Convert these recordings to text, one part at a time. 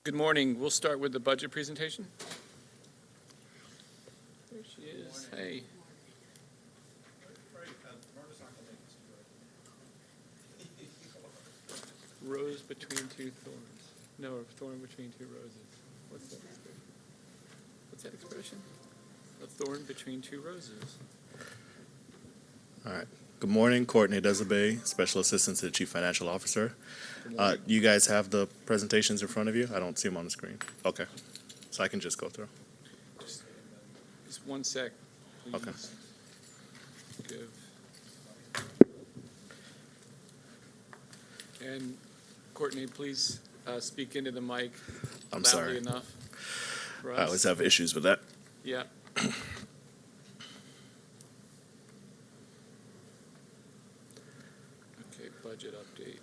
Good morning. We'll start with the budget presentation. There she is. Hey. Rose between two thorns. No, a thorn between two roses. What's that expression? What's that expression? A thorn between two roses. All right. Good morning, Courtney Desabay, Special Assistant to the Chief Financial Officer. You guys have the presentations in front of you? I don't see them on the screen. Okay. So I can just go through. Just one sec, please. Okay. Give. And Courtney, please speak into the mic I'm loudly sorry. enough for us. I always have issues with that. Yeah. Okay, budget update.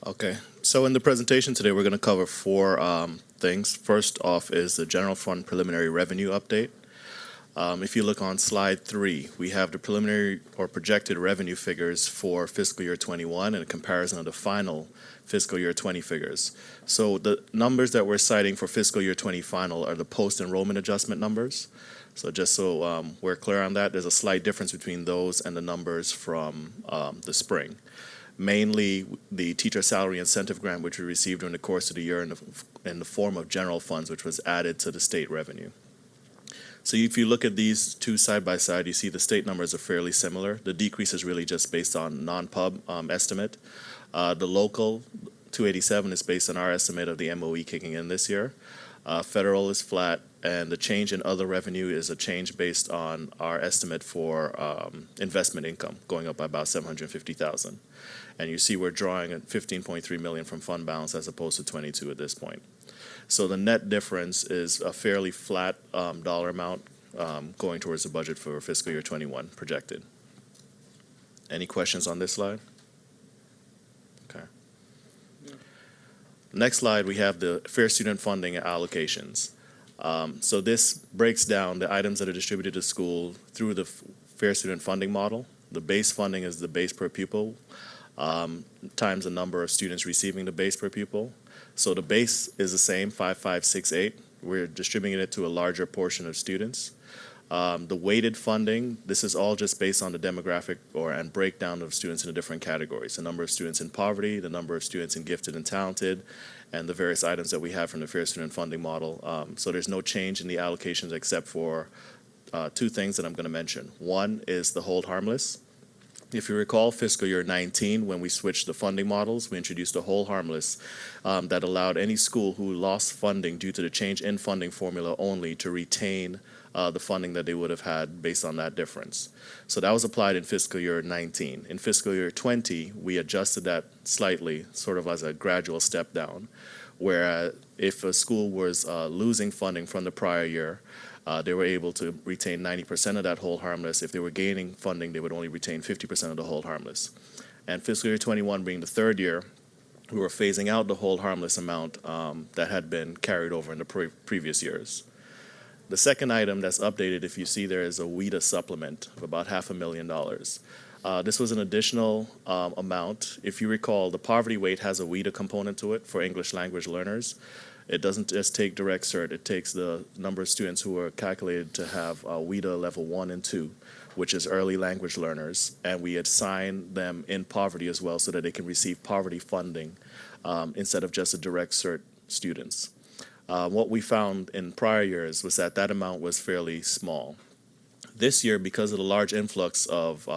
Okay. So in the presentation today, we're going to cover four things. First off is the general fund preliminary revenue update. If you look on slide 3, we have the preliminary or projected revenue figures for fiscal year 21 and a comparison of the final fiscal year 20 figures. So the numbers that we're citing for fiscal year 20 final are the post-enrollment adjustment numbers. So just so we're clear on that, there's a slight difference between those and the numbers from the spring. Mainly the teacher salary incentive grant, which we received during the course of the year in the form of general funds, which was added to the state revenue. So if you look at these two side by side, you see the state numbers are fairly similar. The decrease is really just based on non-pub estimate. The local 287 is based on our estimate of the MOE kicking in this year. Federal is flat, and the change in other revenue is a change based on our estimate for investment income, going up by about $750,000. And you see we're drawing at $15.3 million from fund balance as opposed to 22 at this point. So the net difference is a fairly flat dollar amount going towards the budget for fiscal year 21 projected. Any questions on this slide? Okay. Yeah. Next slide, we have the fair student funding allocations. So this breaks down the items that are distributed to school through the fair student funding model. The base funding is the base per pupil times the number of students receiving the base per pupil. So the base is the same, 5568. We're distributing it to a larger portion of students. The weighted funding, this is all just based on the demographic and breakdown of students in the different categories. The number of students in poverty, the number of students in gifted and talented, and the various items that we have from the fair student funding model. So there's no change in the allocations except for two things that I'm going to mention. One is the hold harmless. If you recall, fiscal year 19, when we switched the funding models, we introduced a hold harmless that allowed any school who lost funding due to the change in funding formula only to retain the funding that they would have had based on that difference. So that was applied in fiscal year 19. In fiscal year 20, we adjusted that slightly, sort of as a gradual step down, where if a school was losing funding from the prior year, they were able to retain 90% of that hold harmless. If they were gaining funding, they would only retain 50% of the hold harmless. And fiscal year 21 being the third year, we were phasing out the hold harmless amount that had been carried over in the previous years. The second item that's updated, if you see there, is a WIDA supplement of about $500,000. This was an additional amount. If you recall, the poverty weight has a WIDA component to it for English language learners. It doesn't just take direct cert, it takes the number of students who are calculated to have WIDA level 1 and 2, which is early language learners, and we assign them in poverty as well so that they can receive poverty funding instead of just the direct cert students. What we found in prior years was that that amount was fairly small. This year, because of the large influx of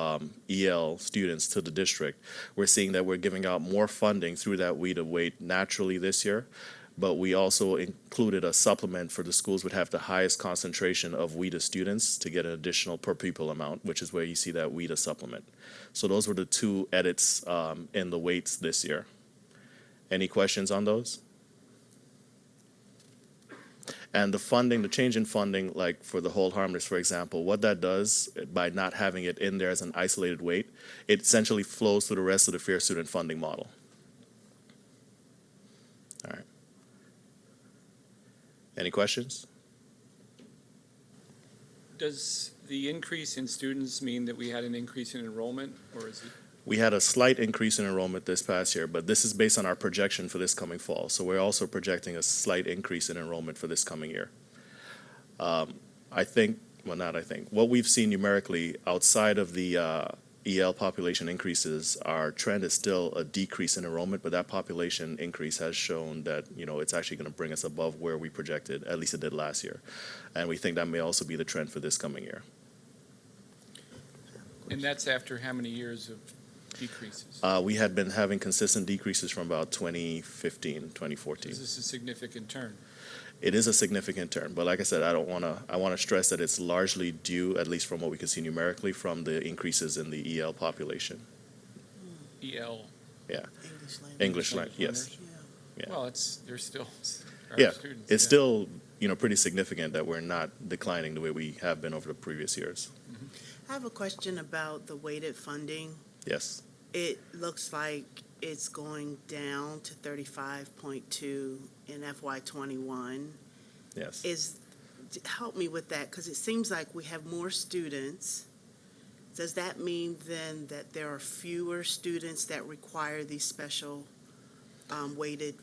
EL students to the district, we're seeing that we're giving out more funding through that WIDA weight naturally this year. But we also included a supplement for the schools would have the highest concentration of WIDA students to get an additional per pupil amount, which is where you see that WIDA supplement. So those were the two edits in the weights this year. Any questions on those? And the funding, the change in funding, like for the hold harmless, for example, what that does by not having it in there as an isolated weight, it essentially flows through the rest of the fair student funding model. All right. Any questions? Does the increase in students mean that we had an increase in enrollment, or is it? We had a slight increase in enrollment this past year, but this is based on our projection for this coming fall. So we're also projecting a slight increase in enrollment for this coming year. I think, well, not I think, what we've seen numerically outside of the EL population increases, our trend is still a decrease in enrollment, but that population increase has shown that, you know, it's actually going to bring us above where we projected, at least it did last year. And we think that may also be the trend for this coming year. And that's after how many years of decreases? We had been having consistent decreases from about 2015, 2014. Is this a significant turn? It is a significant turn, but like I said, I want to stress that it's largely due, at least from what we can see numerically, from the increases in the EL population. EL? Yeah. English language. English language, yes. Yeah. Yeah. Well, they're still our Yeah, students. it's still, you know, pretty significant that we're not declining the way we have been over the previous years. I have a question about the weighted funding. Yes. It looks like it's going down to 35.2 in FY '21. Yes. Help me with that, because it seems like we have more students. Does that mean then that there are fewer students that require these special weighted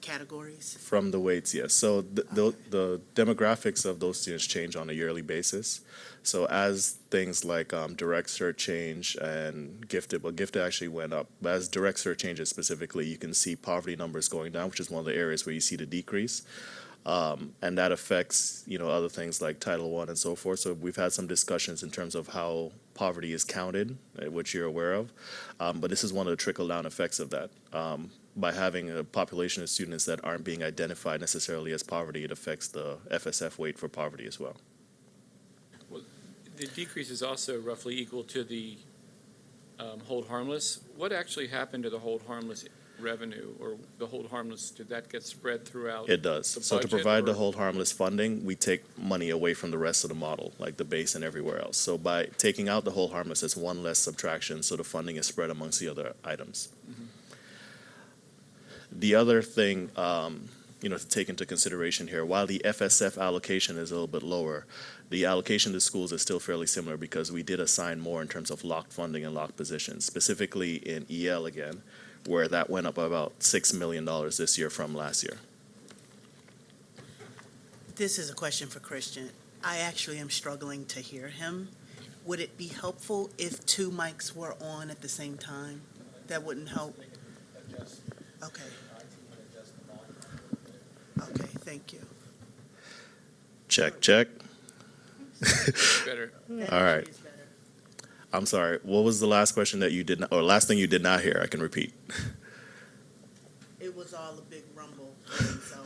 categories? From the weights, yes. So the demographics of those students change on a yearly basis. So as things like direct cert change and gifted, well, gifted actually went up. But as direct cert changes specifically, you can see poverty numbers going down, which is one of the areas where you see the decrease. And that affects, you know, other things like Title I and so forth. So we've had some discussions in terms of how poverty is counted, which you're aware of. But this is one of the trickle-down effects of that. By having a population of students that aren't being identified necessarily as poverty, it affects the FSF weight for poverty as well. Well, the decrease is also roughly equal to the hold harmless. What actually happened to the hold harmless revenue, or the hold harmless, did that get spread throughout? It does. the So to budget, provide the or- hold harmless funding, we take money away from the rest of the model, like the base and everywhere else. So by taking out the hold harmless, it's one less subtraction, so the funding is spread amongst the other items. The other thing, you know, to take into consideration here, while the FSF allocation is a little bit lower, the allocation to schools is still fairly similar because we did assign more in terms of locked funding and locked positions, specifically in EL again, where that went up by about $6 million this year from last year. This is a question for Christian. I actually am struggling to hear him. Would it be helpful if two mics were on at the same time? That wouldn't help? Okay. Okay, thank you. Check, check. Better. All right. I'm sorry. What was the last question that you did not, or last thing you did not hear? I can repeat. It was all a big rumble, so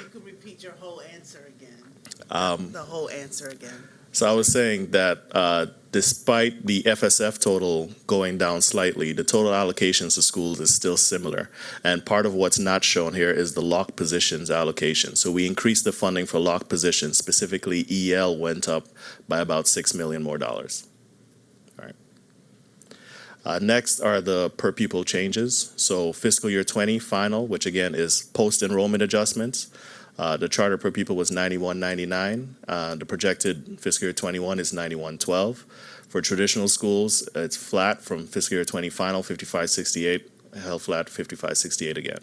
you could repeat your whole answer again. The whole answer again. So I was saying that despite the FSF total going down slightly, the total allocations to schools is still similar. And part of what's not shown here is the locked positions allocation. So we increased the funding for locked positions. Specifically, EL went up by about $6 million more. All right. Next are the per pupil changes. So fiscal year 20 final, which again is post-enrollment adjustments. The charter per pupil was $91.99. The projected fiscal year 21 is $91.12. For traditional schools, it's flat from fiscal year 20 final, $55.68, held flat, $55.68 again.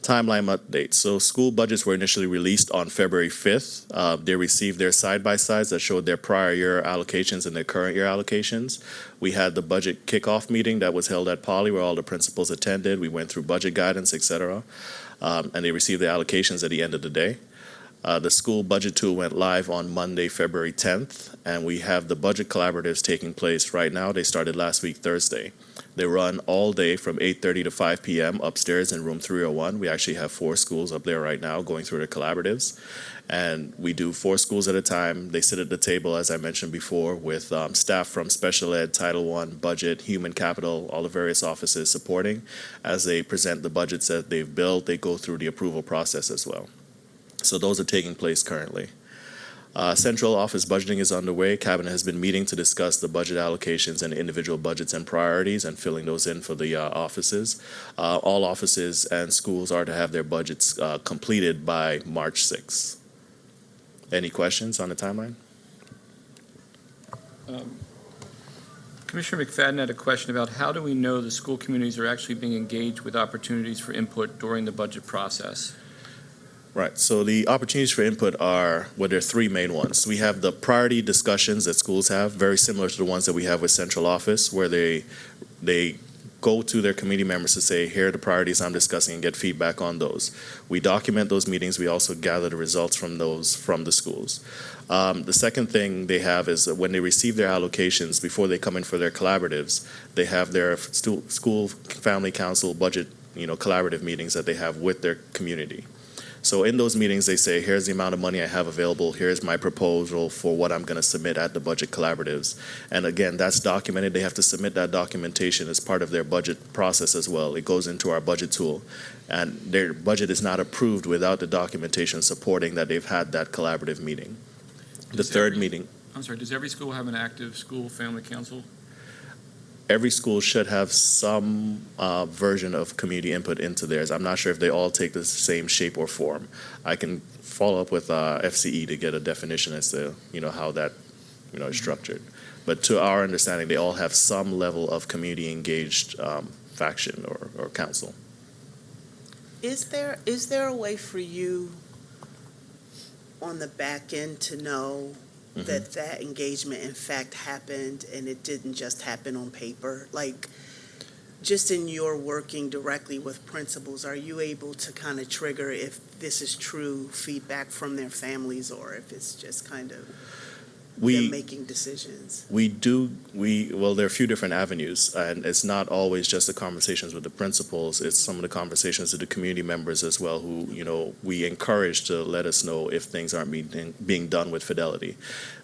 Timeline update. So school budgets were initially released on February 5th. They received their side-by-sides that showed their prior year allocations and their current year allocations. We had the budget kickoff meeting that was held at Poly where all the principals attended. We went through budget guidance, et cetera. And they received the allocations at the end of the day. The school budget tool went live on Monday, February 10th, and we have the budget collaboratives taking place right now. They started last week, Thursday. They run all day from 8:30 to 5 p.m. upstairs in room 301. We actually have 4 schools up there right now going through the collaboratives. And we do 4 schools at a time. They sit at the table, as I mentioned before, with staff from special ed, Title I, budget, human capital, all the various offices supporting. As they present the budgets that they've built, they go through the approval process as well. So those are taking place currently. Central office budgeting is underway. Cabinet has been meeting to discuss the budget allocations and individual budgets and priorities and filling those in for the offices. All offices and schools are to have their budgets completed by March 6th. Any questions on the timeline? Commissioner McFadden had a question about how do we know the school communities are actually being engaged with opportunities for input during the budget process? Right, so the opportunities for input are, well, there are 3 main ones. We have the priority discussions that schools have, very similar to the ones that we have with central office, where they go to their committee members to say, here are the priorities I'm discussing, and get feedback on those. We document those meetings. We also gather the results from those from the schools. The second thing they have is that when they receive their allocations, before they come in for their collaboratives, they have their school family council budget, collaborative meetings that they have with their community. So in those meetings, they say, here's the amount of money I have available. Here's my proposal for what I'm going to submit at the budget collaboratives. And again, that's documented. They have to submit that documentation as part of their budget process as well. It goes into our budget tool. And their budget is not approved without the documentation supporting that they've had that collaborative meeting. The third meeting. I'm sorry, does every school have an active school family council? Every school should have some version of community input into theirs. I'm not sure if they all take the same shape or form. I can follow up with FCE to get a definition as to how that is structured. But to our understanding, they all have some level of community engaged faction or council. Is there a way for you on the back end to know that engagement in fact happened and it didn't just happen on paper? Like, just in your working directly with principals, are you able to kind of trigger if this is true feedback from their families or if it's just kind of them making decisions? Well, there are a few different avenues, and it's not always just the conversations with the principals. It's some of the conversations with the community members as well, who we encourage to let us know if things aren't being done with fidelity.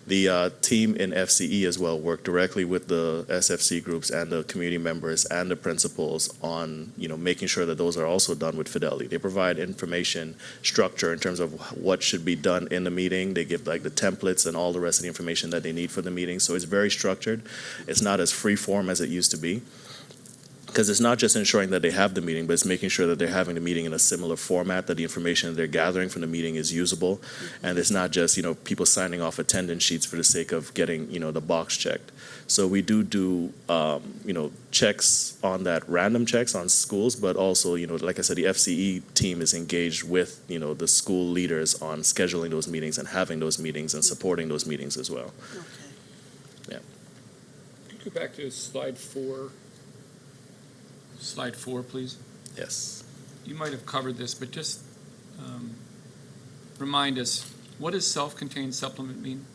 The team in FCE as well work directly with the SFC groups and the community members and the principals on making sure that those are also done with fidelity. They provide information structure in terms of what should be done in the meeting. They give like the templates and all the rest of the information that they need for the meeting. So it's very structured. It's not as free form as it used to be. Because it's not just ensuring that they have the meeting, but it's making sure that they're having the meeting in a similar format, that the information they're gathering from the meeting is usable. And it's not just, people signing off attendance sheets for the sake of getting, the box checked. So we do checks on that, random checks on schools, but also, like I said, the FCE team is engaged with, the school leaders on scheduling those meetings and having those meetings and supporting those meetings as well. Okay. Yeah. Could you go back to slide 4? Slide 4, please. Yes. You might have covered this, but just remind us, what does self-contained supplement mean?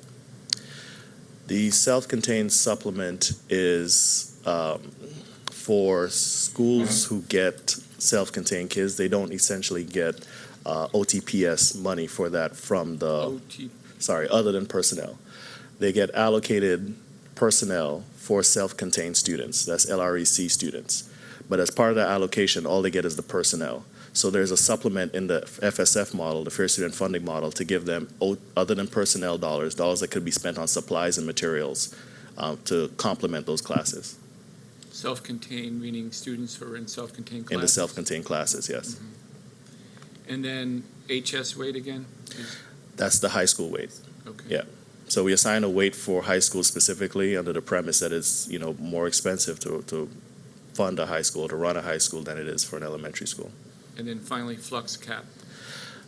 The self-contained supplement is for schools who get self-contained kids. They don't essentially get OTPS money for that from other than personnel. They get allocated personnel for self-contained students. That's LREC students. But as part of that allocation, all they get is the personnel. So there's a supplement in the FSF model, the Fair Student Funding model, to give them, other than personnel dollars that could be spent on supplies and materials to complement those classes. Self-contained, meaning students who are in self-contained classes? In the self-contained classes, yes. Mm-hmm. And then HS weight again? That's the high school weight. Okay. Yeah. So we assign a weight for high school specifically under the premise that it's, more expensive to fund a high school, to run a high school than it is for an elementary school. And then finally, flux cap.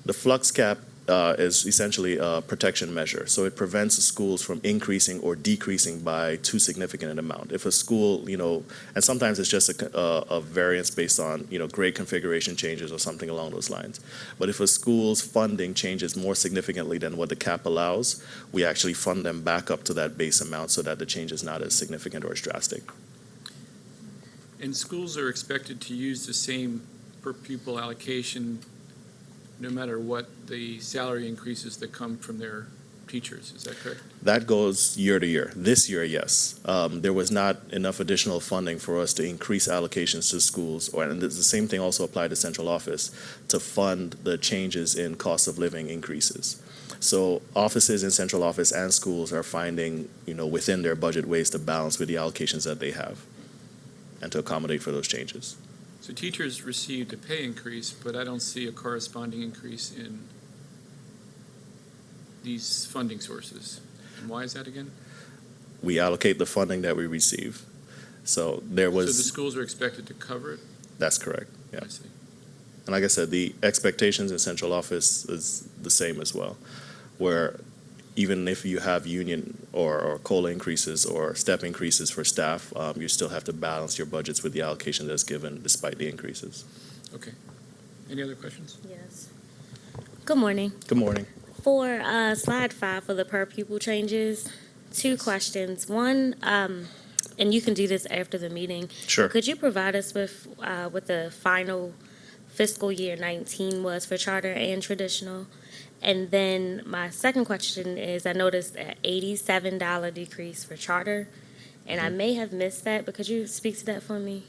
The flux cap is essentially a protection measure. So it prevents schools from increasing or decreasing by too significant an amount. If a school, and sometimes it's just a variance based on, grade configuration changes or something along those lines. But if a school's funding changes more significantly than what the cap allows, we actually fund them back up to that base amount so that the change is not as significant or as drastic. And schools are expected to use the same per pupil allocation no matter what the salary increases that come from their teachers, is that correct? That goes year to year. This year, yes. There was not enough additional funding for us to increase allocations to schools, and the same thing also applied to central office, to fund the changes in cost of living increases. So offices in central office and schools are finding, within their budget ways to balance with the allocations that they have and to accommodate for those changes. So teachers received a pay increase, but I don't see a corresponding increase in these funding sources. And why is that again? We allocate the funding that we receive. So there was. So the schools are expected to cover it? That's correct, yeah. I see. And like I said, the expectations in central office is the same as well, where even if you have union or COLA increases or step increases for staff, you still have to balance your budgets with the allocation that's given despite the increases. Okay. Any other questions? Yes. Good morning. Good morning. For slide 5 for the per pupil changes, 2 questions. One, and you can do this after the meeting. Sure. Could you provide us with what the final fiscal year 19 was for charter and traditional? And then my second question is, I noticed an $87 decrease for charter, and I may have missed that, but could you speak to that for me?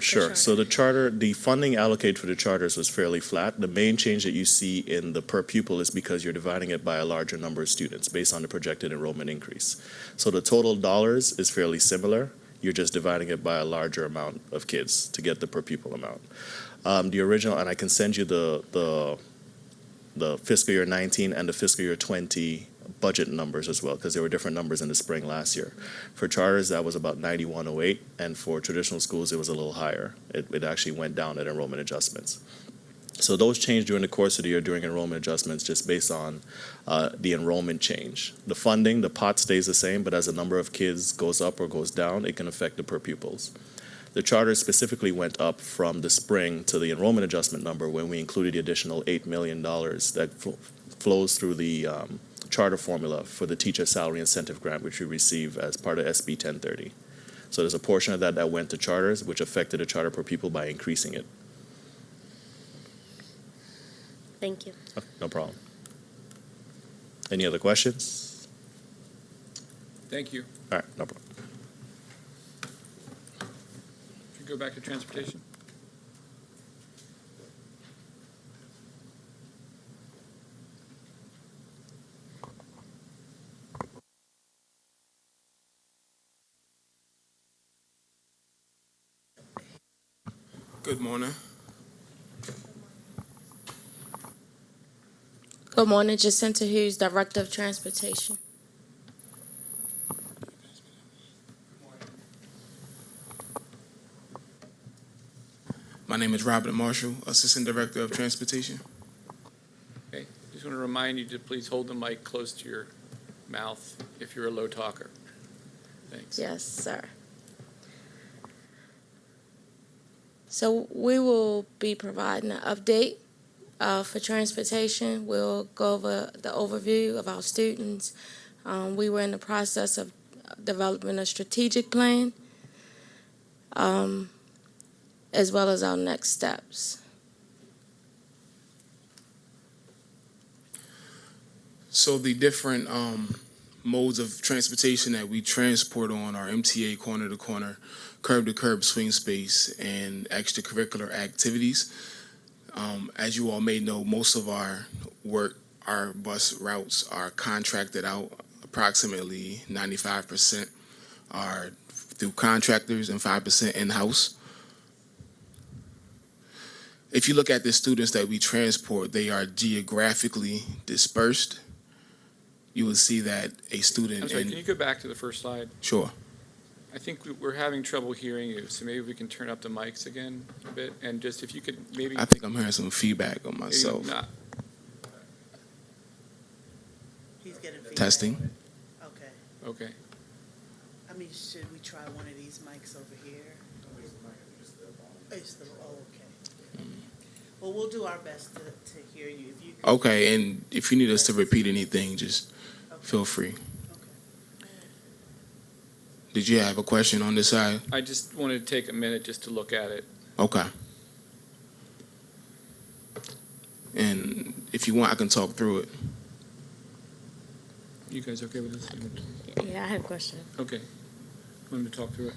Sure. So the funding allocated for the charters was fairly flat. The main change that you see in the per pupil is because you're dividing it by a larger number of students based on the projected enrollment increase. So the total dollars is fairly similar. You're just dividing it by a larger amount of kids to get the per pupil amount. The original, and I can send you the fiscal year 19 and the fiscal year 20 budget numbers as well, because there were different numbers in the spring last year. For charters, that was about 9108, and for traditional schools, it was a little higher. It actually went down at enrollment adjustments. So those changed during the course of the year during enrollment adjustments just based on the enrollment change. The funding, the pot stays the same, but as the number of kids goes up or goes down, it can affect the per pupils. The charter specifically went up from the spring to the enrollment adjustment number when we included the additional $8 million that flows through the charter formula for the teacher salary incentive grant, which we receive as part of SB 1030. So there's a portion of that went to charters, which affected the charter per pupil by increasing it. Thank you. Okay, no problem. Any other questions? Thank you. All right, no problem. Should we go back to transportation? Good morning. Good morning, Jacinta Hughes, Director of Transportation. My name is Robert Marshall, Assistant Director of Transportation. Okay. Just want to remind you to please hold the mic close to your mouth if you're a low talker. Thanks. Yes, sir. So we will be providing an update for transportation. We'll go over the overview of our students. We were in the process of developing a strategic plan, as well as our next steps. So the different modes of transportation that we transport on are MTA, corner to corner, curb to curb, swing space, and extracurricular activities. As you all may know, most of our bus routes are contracted out. Approximately 95% are through contractors and 5% in-house. If you look at the students that we transport, they are geographically dispersed. You will see that a student. I'm sorry, can you go back to the first slide? Sure. I think we're having trouble hearing you, so maybe we can turn up the mics again a bit, and just if you could maybe. I think I'm hearing some feedback on maybe myself. not. He's getting feedback. Testing. Okay. Okay. I mean, should we try one of these mics over here? It's the, oh, okay. Well, we'll do our best to hear you. If you could- Okay, and if you need us to repeat anything, just feel free. Okay. Did you have a question on this side? I just wanted to take a minute just to look at it. Okay. And if you want, I can talk through it. You guys okay with this? Yeah, I have a question. Okay. Want me to talk through it?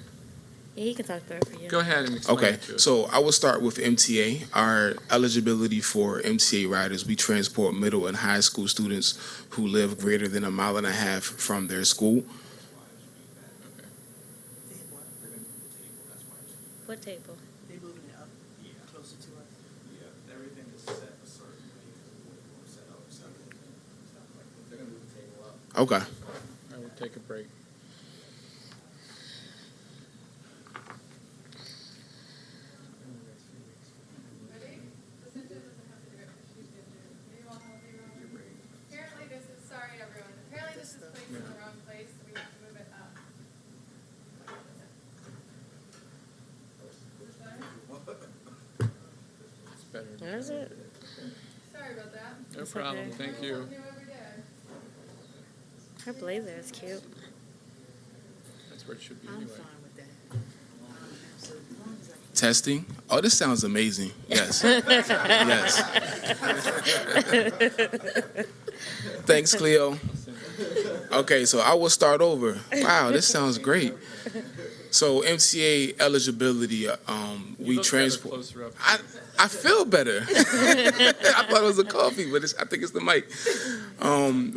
Yeah, he can talk through it for you. Go ahead and explain Okay, it to us. so I will start with MTA. Our eligibility for MTA riders, we transport middle and high school students who live greater than 1.5 miles from their school. What table? They moving it up closer to us. Yeah, everything is set a certain way because we're set up separate and stuff like that. They're gonna move the table up. Okay. I will take a break. Apparently this is placed in the wrong place, so we have to move it up. It's better. Is it? Sorry about that. No It's problem. okay. Thank Learn you. something new every day. Her blazer is cute. That's where it should be I'm anyway. fine with that. So as long as I can- Testing. Oh, this sounds amazing. Yes. Yes. Thanks, Cleo. Okay, so I will start over. Wow, this sounds great. So MTA eligibility, You we look better transport. closer up. I feel better. I thought it was a coffee, but I think it's the mic.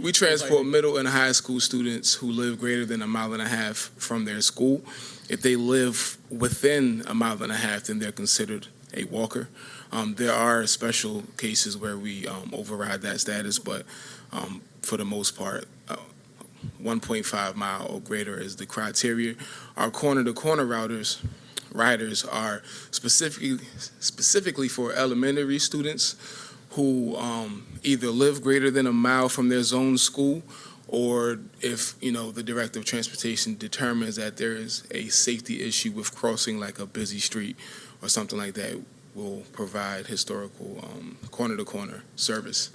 We transport middle and high school students who live greater than 1.5 miles from their school. If they live within 1.5 miles, then they're considered a walker. There are special cases where we override that status, but for the most part, 1.5 mile or greater is the criteria. Our corner-to-corner riders are specifically for elementary students who either live greater than 1 mile from their zone school, or if the director of transportation determines that there is a safety issue with crossing like a busy street or something like that, will provide historical corner-to-corner service.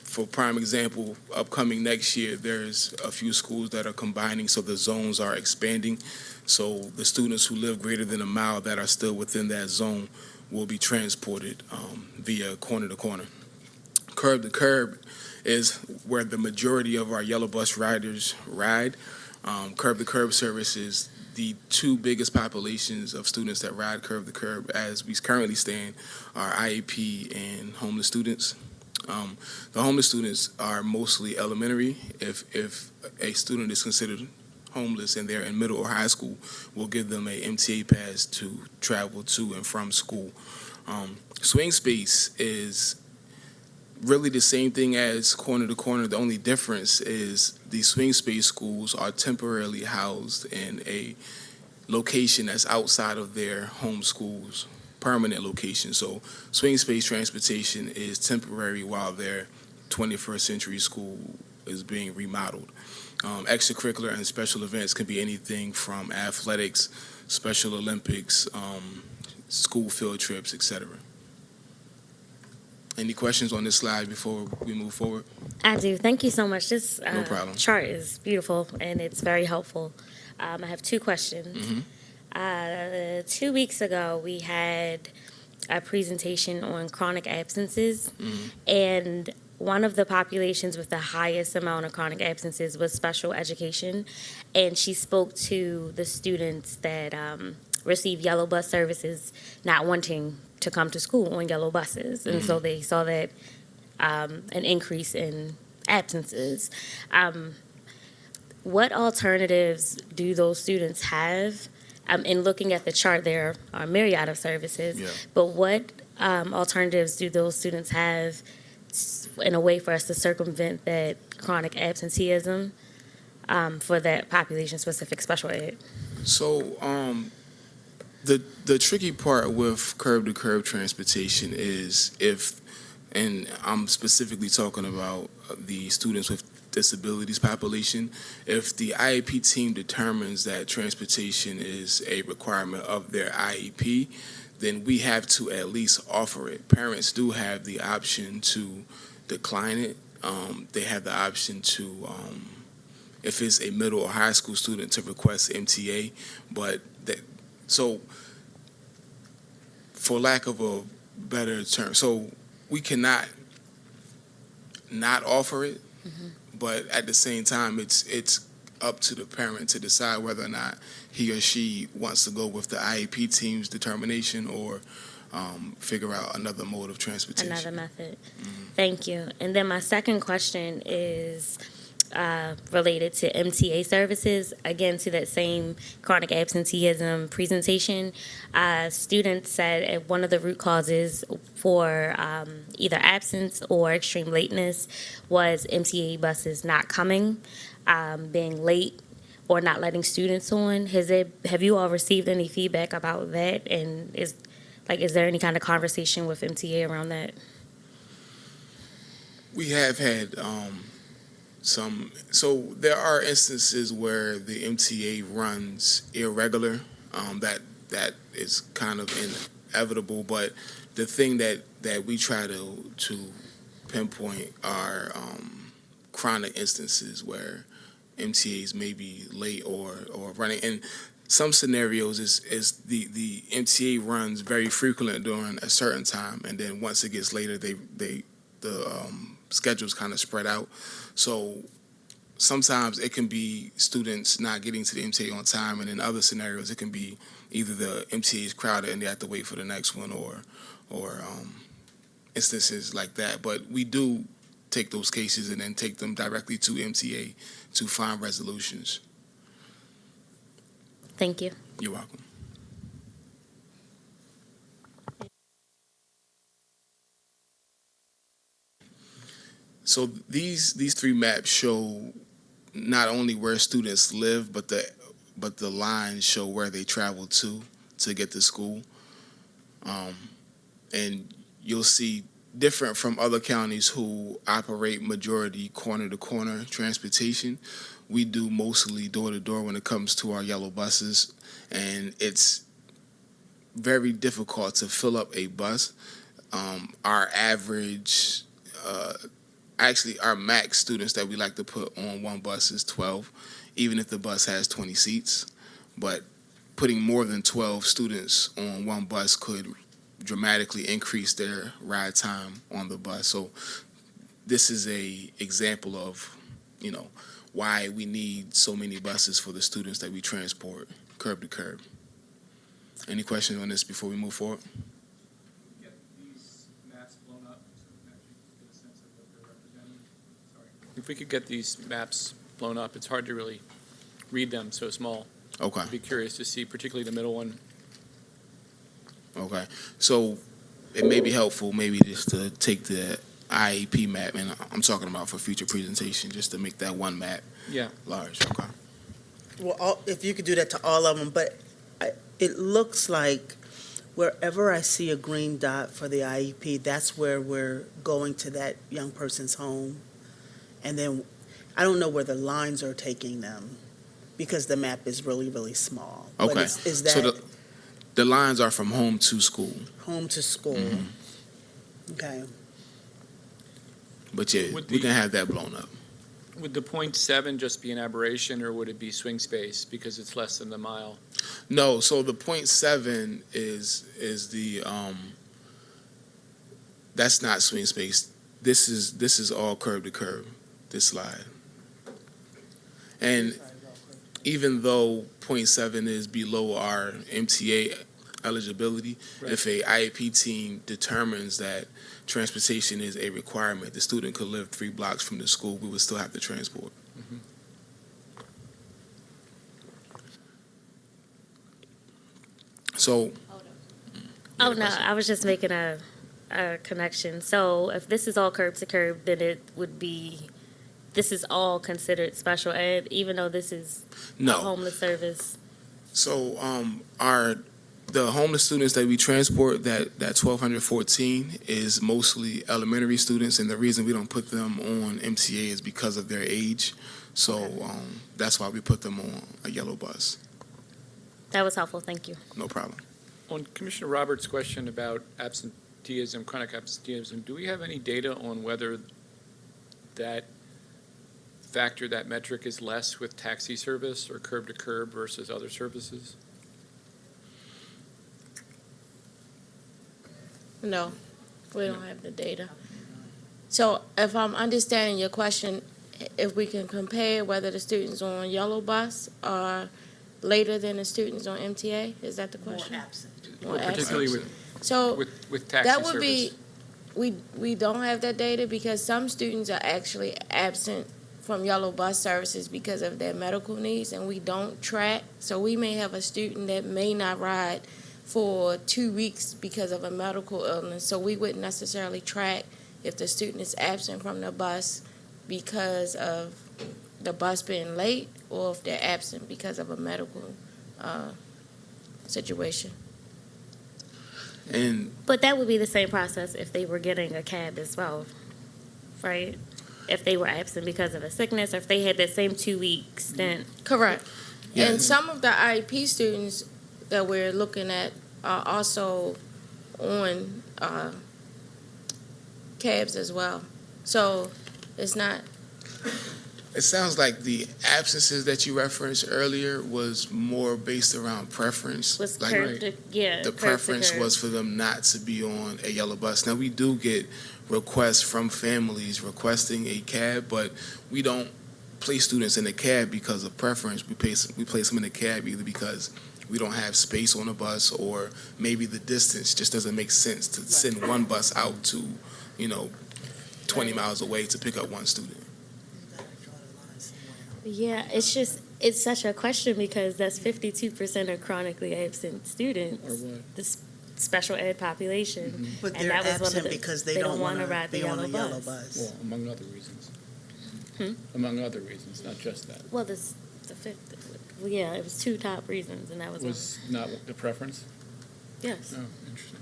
For prime example, upcoming next year, there's a few schools that are combining, so the zones are expanding. So the students who live greater than 1 mile that are still within that zone will be transported via corner-to-corner. Curb-to-curb is where the majority of our yellow bus riders ride. Curb-to-curb service is the two biggest populations of students that ride curb-to-curb as we currently stand are IEP and homeless students. The homeless students are mostly elementary. If a student is considered homeless and they're in middle or high school, we'll give them a MTA pass to travel to and from school. Swing space is really the same thing as corner to corner. The only difference is the swing space schools are temporarily housed in a location that's outside of their home school's permanent location. So swing space transportation is temporary while their 21st century school is being remodeled. Extracurricular and special events can be anything from athletics, Special Olympics, school field trips, etc. Any questions on this slide before we move forward? I do. Thank you so much. This No problem. chart is beautiful and it's very helpful. I have two questions. 2 weeks ago, we had a presentation on chronic absences, and one of the populations with the highest amount of chronic absences was special education, and she spoke to the students that receive yellow bus services not wanting to come to school on yellow buses, and so they saw that an increase in absences. What alternatives do those students have? In looking at the chart, there are a myriad of services, but what alternatives do those students have in a way for us to circumvent that chronic absenteeism for that population-specific special ed? So the tricky part with curb-to-curb transportation is if and I'm specifically talking about the students with disabilities population. If the IEP team determines that transportation is a requirement of their IEP, then we have to at least offer it. Parents do have the option to decline it. They have the option to, if it's a middle or high school student, to request MTA. But so, for lack of a better term, so we cannot not offer it, but at the same time, it's up to the parent to decide whether or not he or she wants to go with the IEP team's determination or figure out another mode of transportation. Another method. Thank you. And then my second question is related to MTA services. Again, to that same chronic absenteeism presentation, students said one of the root causes for either absence or extreme lateness was MTA buses not coming, being late, or not letting students on. Have you all received any feedback about that? And is there any kind of conversation with MTA around that? We have had some. So there are instances where the MTA runs irregular. That is kind of inevitable. But the thing that we try to pinpoint are chronic instances where MTAs may be late or running. And some scenarios is the MTA runs very frequently during a certain time, and then once it gets later, the schedules kind of spread out. So sometimes it can be students not getting to the MTA on time, and in other scenarios, it can be either the MTA is crowded and they have to wait for the next one, or instances like that. But we do take those cases and then take them directly to MTA to find resolutions. Thank you. You're welcome. So these three maps show not only where students live, but the lines show where they travel to get to school. And you'll see, different from other counties who operate majority corner-to-corner transportation, we do mostly door-to-door when it comes to our yellow buses, and it's very difficult to fill up a bus. Our average, actually our max students that we like to put on one bus is 12, even if the bus has 20 seats. But putting more than 12 students on one bus could dramatically increase their ride time on the bus. So this is a example of, why we need so many buses for the students that we transport curb to curb. Any questions on this before we move forward? Get these maps blown up so we can actually get a sense of what they're representing. Sorry. If we could get these maps blown up, it's hard to really read them so small. Okay. I'd be curious to see, particularly the middle one. Okay. So it may be helpful maybe just to take the IEP map, and I'm talking about for future presentation, just to make that one map large. Okay. Well, if you could do that to all of them, but it looks like wherever I see a green dot for the IEP, that's where we're going to that young person's home. And then I don't know where the lines are taking them because the map is really, really small. Okay. But is that so the lines are from home to school. home to school? Mm-hmm. Okay. But yeah, we can have that blown up. Would the 0.7 just be an aberration, or would it be swing space because it's less than the mile? No, so the 0.7 is the that's not swing space. This is all curb to curb, this slide. And even though 0.7 is below our MTA eligibility, Right. if a IEP team determines that transportation is a requirement, the student could live 3 blocks from the school, we would still have to transport. Mm-hmm. So, Oh, no, I was just making a connection. So if this is all curb to curb, then it would be, this is all considered special ed, even though this is a no. homeless service. So our The homeless students that we transport, that 1,214 is mostly elementary students, and the reason we don't put them on MTA is because of their age. So that's why we put them on a yellow bus. That was helpful, thank you. No problem. On Commissioner Roberts' question about absenteeism, chronic absenteeism, do we have any data on whether that factor, that metric is less with taxi service or curb to curb versus other services? No, we don't have the data. So if I'm understanding your question, if we can compare whether the students on yellow bus are later than the students on MTA, is that the More question? absent. More Particularly absent. So with taxi that would service? be, we don't have that data because some students are actually absent from yellow bus services because of their medical needs, and we don't track. So we may have a student that may not ride for 2 weeks because of a medical illness. So we wouldn't necessarily track if the student is absent from the bus because of the bus being late or if they're absent because of a medical situation. And But that would be the same process if they were getting a cab as well, right? If they were absent because of a sickness, or if they had that same 2 week stint. Correct. Yeah. And some of the IEP students that we're looking at are also on cabs as well. So it's not, it sounds like the absences that you referenced earlier was more based around preference. Was Like, curb to, yeah. the curb to preference curb. was for them not to be on a yellow bus. Now, we do get requests from families requesting a cab, but we don't place students in a cab because of preference. We place them in a cab either because we don't have space on a bus, or maybe the distance just doesn't make sense to send one bus out to, 20 miles away to pick up one student. Yeah, it's such a question because that's 52% of chronically absent students. Or what? The special ed population. But And they're that was one of absent the- because they they don't don't want wanna to ride the be on a yellow yellow bus. bus. Well, among other reasons. Among other reasons, not just that. Well, the fifth, yeah, it was two top reasons, and that was one. Was not the preference? Yes. Oh, interesting.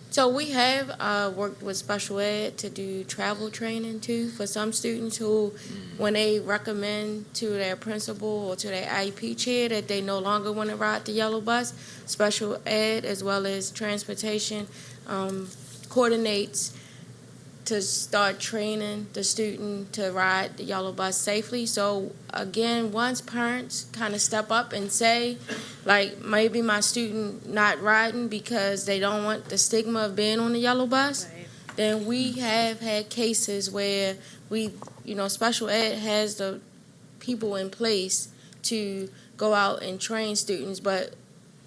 so we have worked with special ed to do travel training too for some students who, when they recommend to their principal or to their IEP chair that they no longer want to ride the yellow bus, special ed as well as transportation coordinates to start training the student to ride the yellow bus safely. So again, once parents kind of step up and say, like, maybe my student not riding because they don't want the stigma of being on the yellow bus, Right. then we have had cases where we, special ed has the people in place to go out and train students. But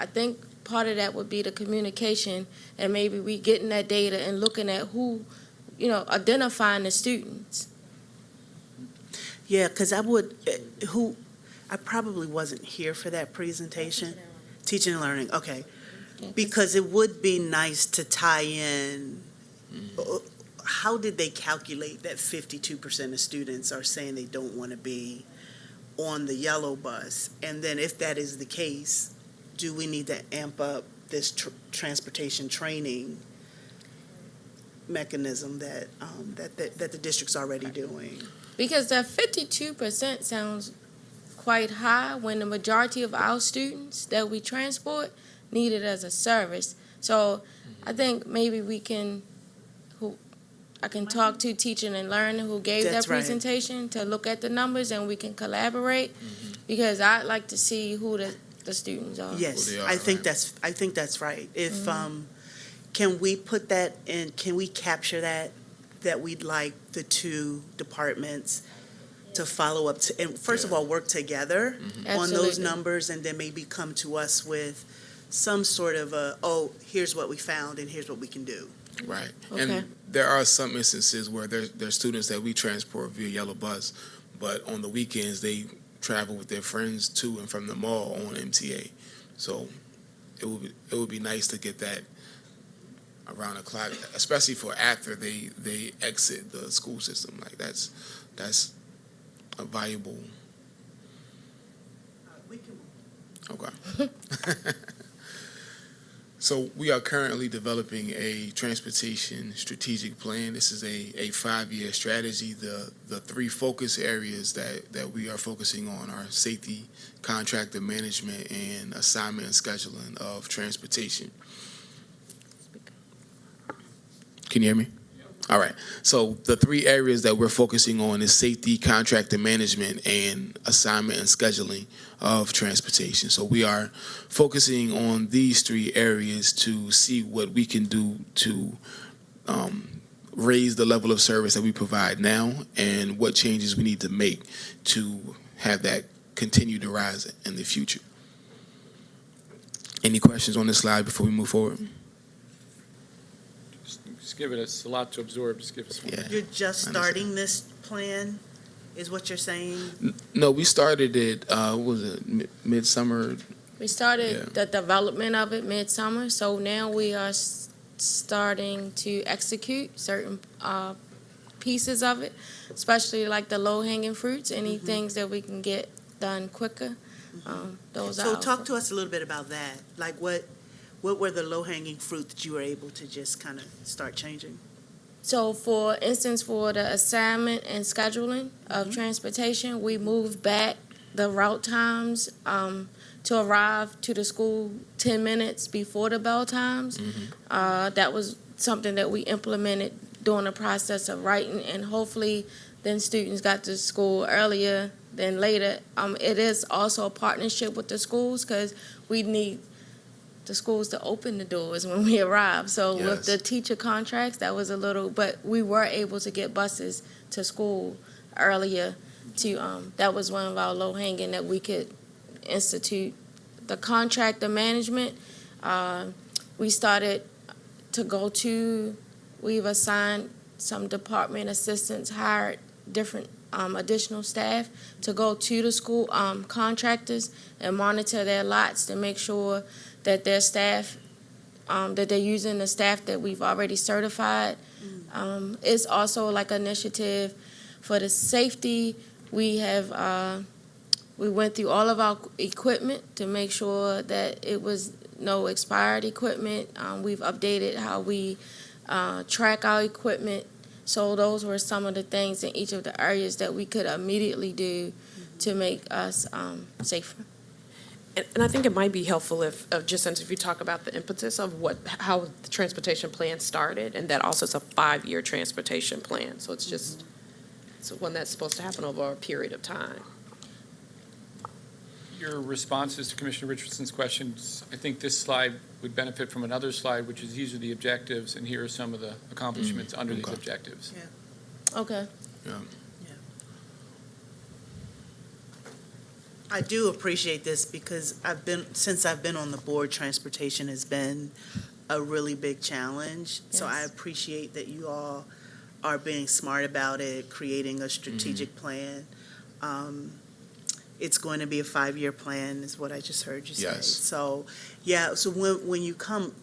I think part of that would be the communication, and maybe we getting that data and looking at who, identifying the students. Yeah, because I probably wasn't here for that presentation. Teaching and learning, okay. Because it would be nice to tie in, how did they calculate that 52% of students are saying they don't want to be on the yellow bus? And then if that is the case, do we need to amp up this transportation training mechanism that the district's already doing? Because that 52% sounds quite high when the majority of our students that we transport need it as a service. So I think maybe I can talk to Teaching and Learning who gave That's that right. presentation to look at the numbers, and we can collaborate because I'd like to see who the students are. Yes, Who they are, I think right. that's right. If, can we put that in, can we capture that we'd like the two departments to follow up to, and first of all, work together on those Absolutely. numbers, and then maybe come to us with some sort of here's what we found and here's what we can do. Right. Okay. And there are some instances where there's students that we transport via yellow bus, but on the weekends they travel with their friends to and from the mall on MTA. So it would be nice to get that around the clock, especially for after they exit the school system. Like that's a valuable. We can Okay. So we are currently developing a transportation strategic plan. This is a 5-year strategy. The three focus areas that we are focusing on are safety, contractor management, and assignment and scheduling of transportation. Can you hear me? All right. So the three areas that we're focusing on is safety, contractor management, and assignment and scheduling of transportation. So we are focusing on these three areas to see what we can do to raise the level of service that we provide now and what changes we need to make to have that continue to rise in the future. Any questions on this slide before we move forward? Just give us a lot to absorb, just give us one. Yeah. You're just starting this plan, is what you're saying? No, we started it, what was it, midsummer? We started Yeah. the development of it midsummer, so now we are starting to execute certain pieces of it, especially like the low-hanging fruits, any things that we can get done quicker. Those are So our talk to us a little bit about that. Like what were the low-hanging fruit that you were able to just kind of start changing? So for instance, for the assignment and scheduling of transportation, we moved back the route times to arrive to the school 10 minutes before the bell times. That was something that we implemented during the process of writing, and hopefully then students got to school earlier than later. It is also a partnership with the schools because we need the schools to open the doors when we arrive. So with Yes. the teacher contracts, that was a little, but we were able to get buses to school earlier to, that was one of our low hanging that we could institute. The contractor management, we started to go to, we've assigned some department assistants, hired different additional staff to go to the school contractors and monitor their lots to make sure that their staff, that they're using the staff that we've already certified. It's also like an initiative for the safety. We have, we went through all of our equipment to make sure that it was no expired equipment. We've updated how we track our equipment. So those were some of the things in each of the areas that we could immediately do to make us safer. And I think it might be helpful if you talk about the impetus of how the transportation plan started, and that also is a 5-year transportation plan. So it's one that's supposed to happen over a period of time. Your responses to Commissioner Richardson's questions, I think this slide would benefit from another slide, which is these are the objectives, and here are some of the accomplishments under these Okay. objectives. Okay. Yeah. I do appreciate this because since I've been on the board, transportation has been a really big challenge. So I Yes. appreciate that you all are being smart about it, creating a strategic plan. It's going to be a 5-year plan, is what I just heard you say. Yes. So, yeah, so when you come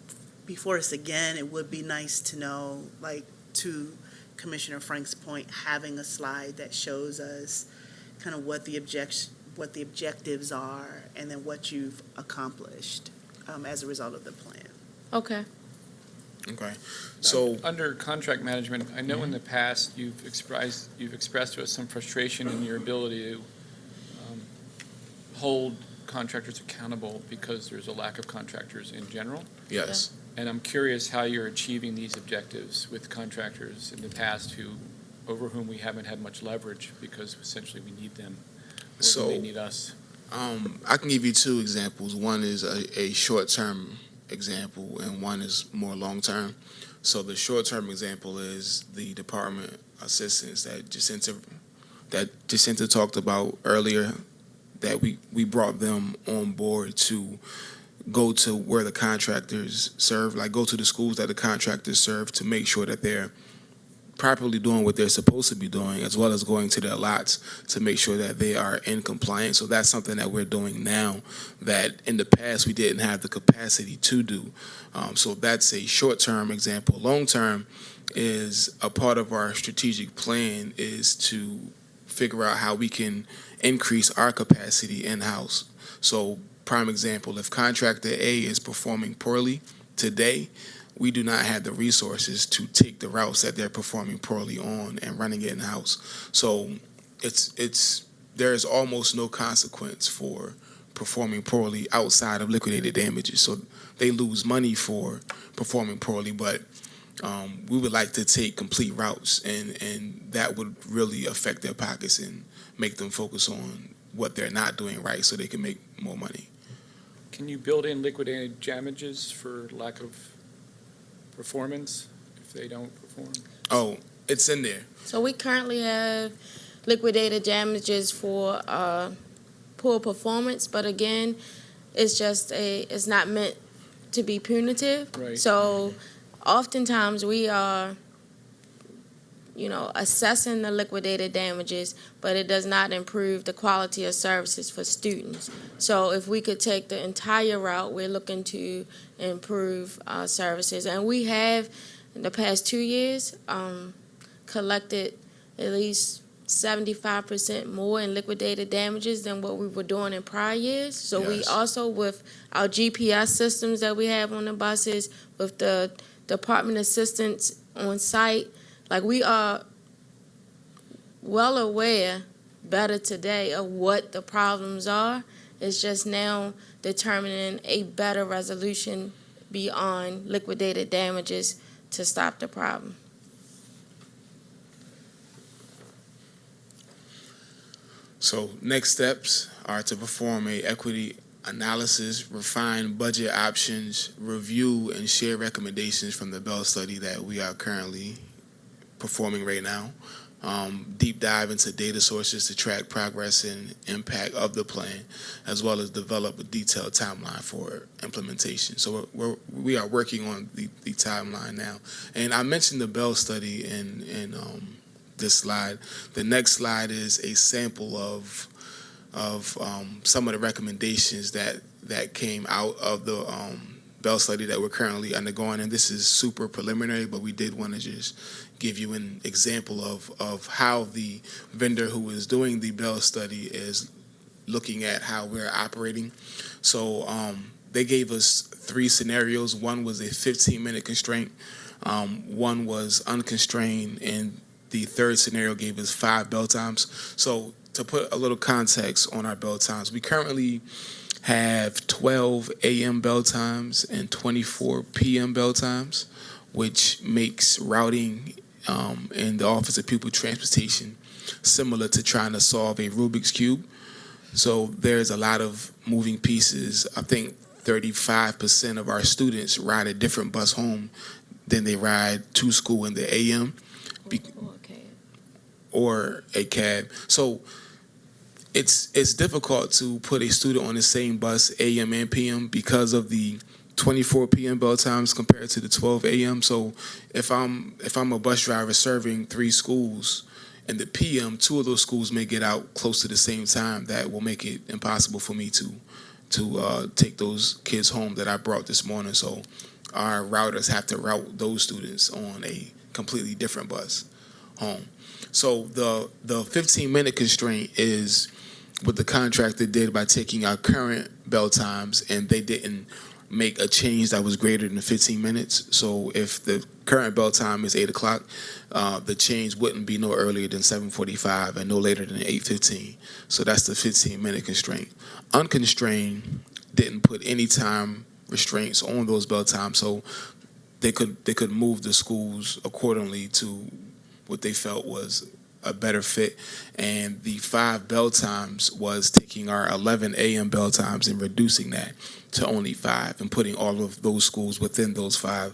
before us again, it would be nice to know, like, to Commissioner Frank's point, having a slide that shows us kind of what the objectives are and then what you've accomplished as a result of the plan. Okay. Okay. So, Under contract management, I know in the past you've expressed to us some frustration in your ability to hold contractors accountable because there's a lack of contractors in general. yes. And I'm curious how you're achieving these objectives with contractors in the past over whom we haven't had much leverage because essentially we need them more than they need us. I can give you two examples. One is a short-term example, and one is more long-term. So the short-term example is the department assistants that Jacinta talked about earlier, that we brought them on board to go to where the contractors serve, like go to the schools that the contractors serve to make sure that they're properly doing what they're supposed to be doing, as well as going to their lots to make sure that they are in compliance. So that's something that we're doing now that in the past we didn't have the capacity to do. So that's a short-term example. Long-term is a part of our strategic plan is to figure out how we can increase our capacity in-house. So prime example, if contractor A is performing poorly, today, we do not have the resources to take the routes that they're performing poorly on and running it in-house. So there is almost no consequence for performing poorly outside of liquidated damages. So they lose money for performing poorly, but we would like to take complete routes, and that would really affect their pockets and make them focus on what they're not doing right so they can make more money. Can you build in liquidated damages for lack of performance if they don't perform? Oh, it's in there. So we currently have liquidated damages for poor performance, but again, it's not meant to be punitive. Right. So oftentimes we are, assessing the liquidated damages, but it does not improve the quality of services for students. So if we could take the entire route, we're looking to improve services. And we have, in the past 2 years, collected at least 75% more in liquidated damages than what we were doing in prior years. So we Yes. also, with our GPS systems that we have on the buses, with the department assistants on site, like, we are well aware better today of what the problems are. It's just now determining a better resolution beyond liquidated damages to stop the problem. So next steps are to perform a equity analysis, refine budget options, review and share recommendations from the Bell study that we are currently performing right now. Deep dive into data sources to track progress and impact of the plan, as well as develop a detailed timeline for implementation. So we are working on the timeline now. And I mentioned the Bell study in this slide. The next slide is a sample of some of the recommendations that came out of the Bell study that we're currently undergoing. And this is super preliminary, but we did want to just give you an example of how the vendor who is doing the Bell study is looking at how we're operating. So they gave us 3 scenarios. One was a 15-minute constraint. One was unconstrained, and the third scenario gave us 5 bell times. So to put a little context on our bell times, we currently have 12 a.m. bell times and 24 p.m. bell times, which makes routing in the Office of Pupil Transportation similar to trying to solve a Rubik's Cube. So there's a lot of moving pieces. I think 35% of our students ride a different bus home than they ride to school in the a.m. or a cab. So it's difficult to put a student on the same bus a.m. and p.m. because of the 24 p.m. bell times compared to the 12 a.m. So if I'm a bus driver serving 3 schools in the p.m., 2 of those schools may get out close to the same time. That will make it impossible for me to take those kids home that I brought this morning. So our routers have to route those students on a completely different bus home. So the 15-minute constraint is what the contractor did by taking our current bell times, and they didn't make a change that was greater than 15 minutes. So if the current bell time is 8 o'clock, the change wouldn't be no earlier than 7:45 and no later than 8:15. So that's the 15-minute constraint. Unconstrained didn't put any time restraints on those bell times, so they could move the schools accordingly to what they felt was a better fit. And the 5 bell times was taking our 11 a.m. bell times and reducing that to only 5 and putting all of those schools within those 5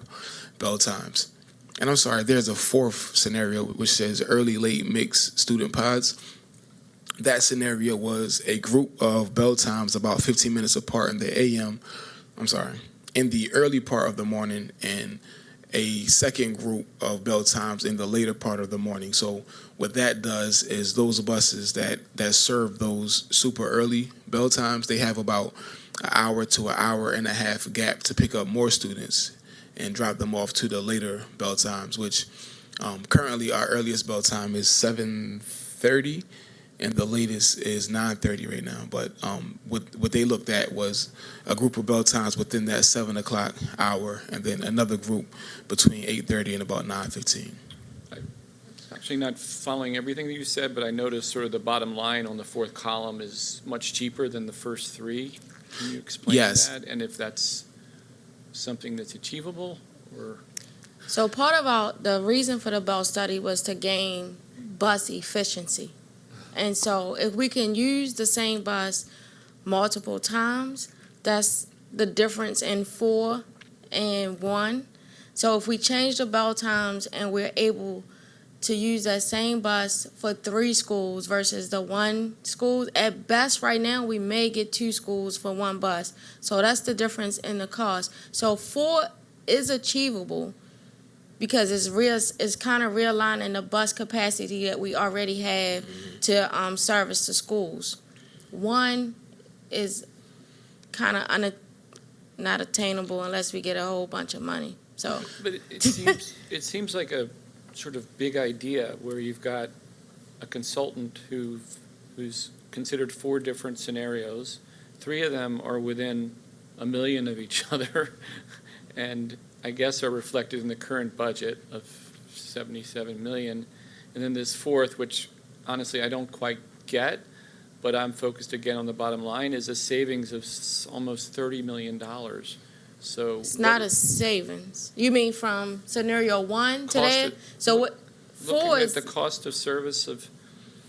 bell times. And I'm sorry, there's a 4th scenario which says early, late, mixed student pods. That scenario was a group of bell times about 15 minutes apart in the a.m. In the early part of the morning, and a second group of bell times in the later part of the morning. So what that does is those buses that serve those super early bell times, they have about an hour to an hour and a half gap to pick up more students and drop them off to the later bell times, which currently our earliest bell time is 7:30, and the latest is 9:30 right now. But what they looked at was a group of bell times within that 7 o'clock hour, and then another group between 8:30 and about 9:15. Actually not following everything that you said, but I noticed sort of the bottom line on the fourth column is much cheaper than the first three. Can you explain Yes. that? And if that's something that's achievable, or? So part of the reason for the bell study was to gain bus efficiency. And so if we can use the same bus multiple times, that's the difference in 4 and 1. So if we change the bell times and we're able to use that same bus for 3 schools versus the 1 school, at best right now we may get 2 schools for 1 bus. So that's the difference in the cost. So 4 is achievable because it's kind of realigning the bus capacity that we already have to service the schools. 1 is kind of not attainable unless we get a whole bunch of money. So, But it seems like a sort of big idea where you've got a consultant who's considered 4 different scenarios. 3 of them are within $1 million of each other, and I guess are reflected in the current budget of $77 million. And then this 4th, which honestly I don't quite get, but I'm focused again on the bottom line, is a savings of almost $30 million. So it's not a savings. You mean from scenario 1 to Cost that? of- So what? 4 looking at is the cost of service of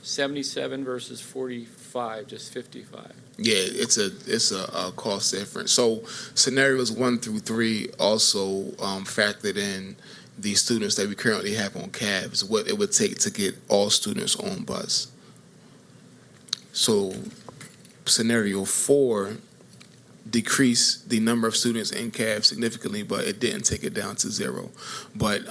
77 versus 45, just 55. Yeah, it's a cost difference. So scenarios 1 through 3 also factored in the students that we currently have on cabs, what it would take to get all students on bus. So scenario 4 decreased the number of students in cabs significantly, but it didn't take it down to 0. But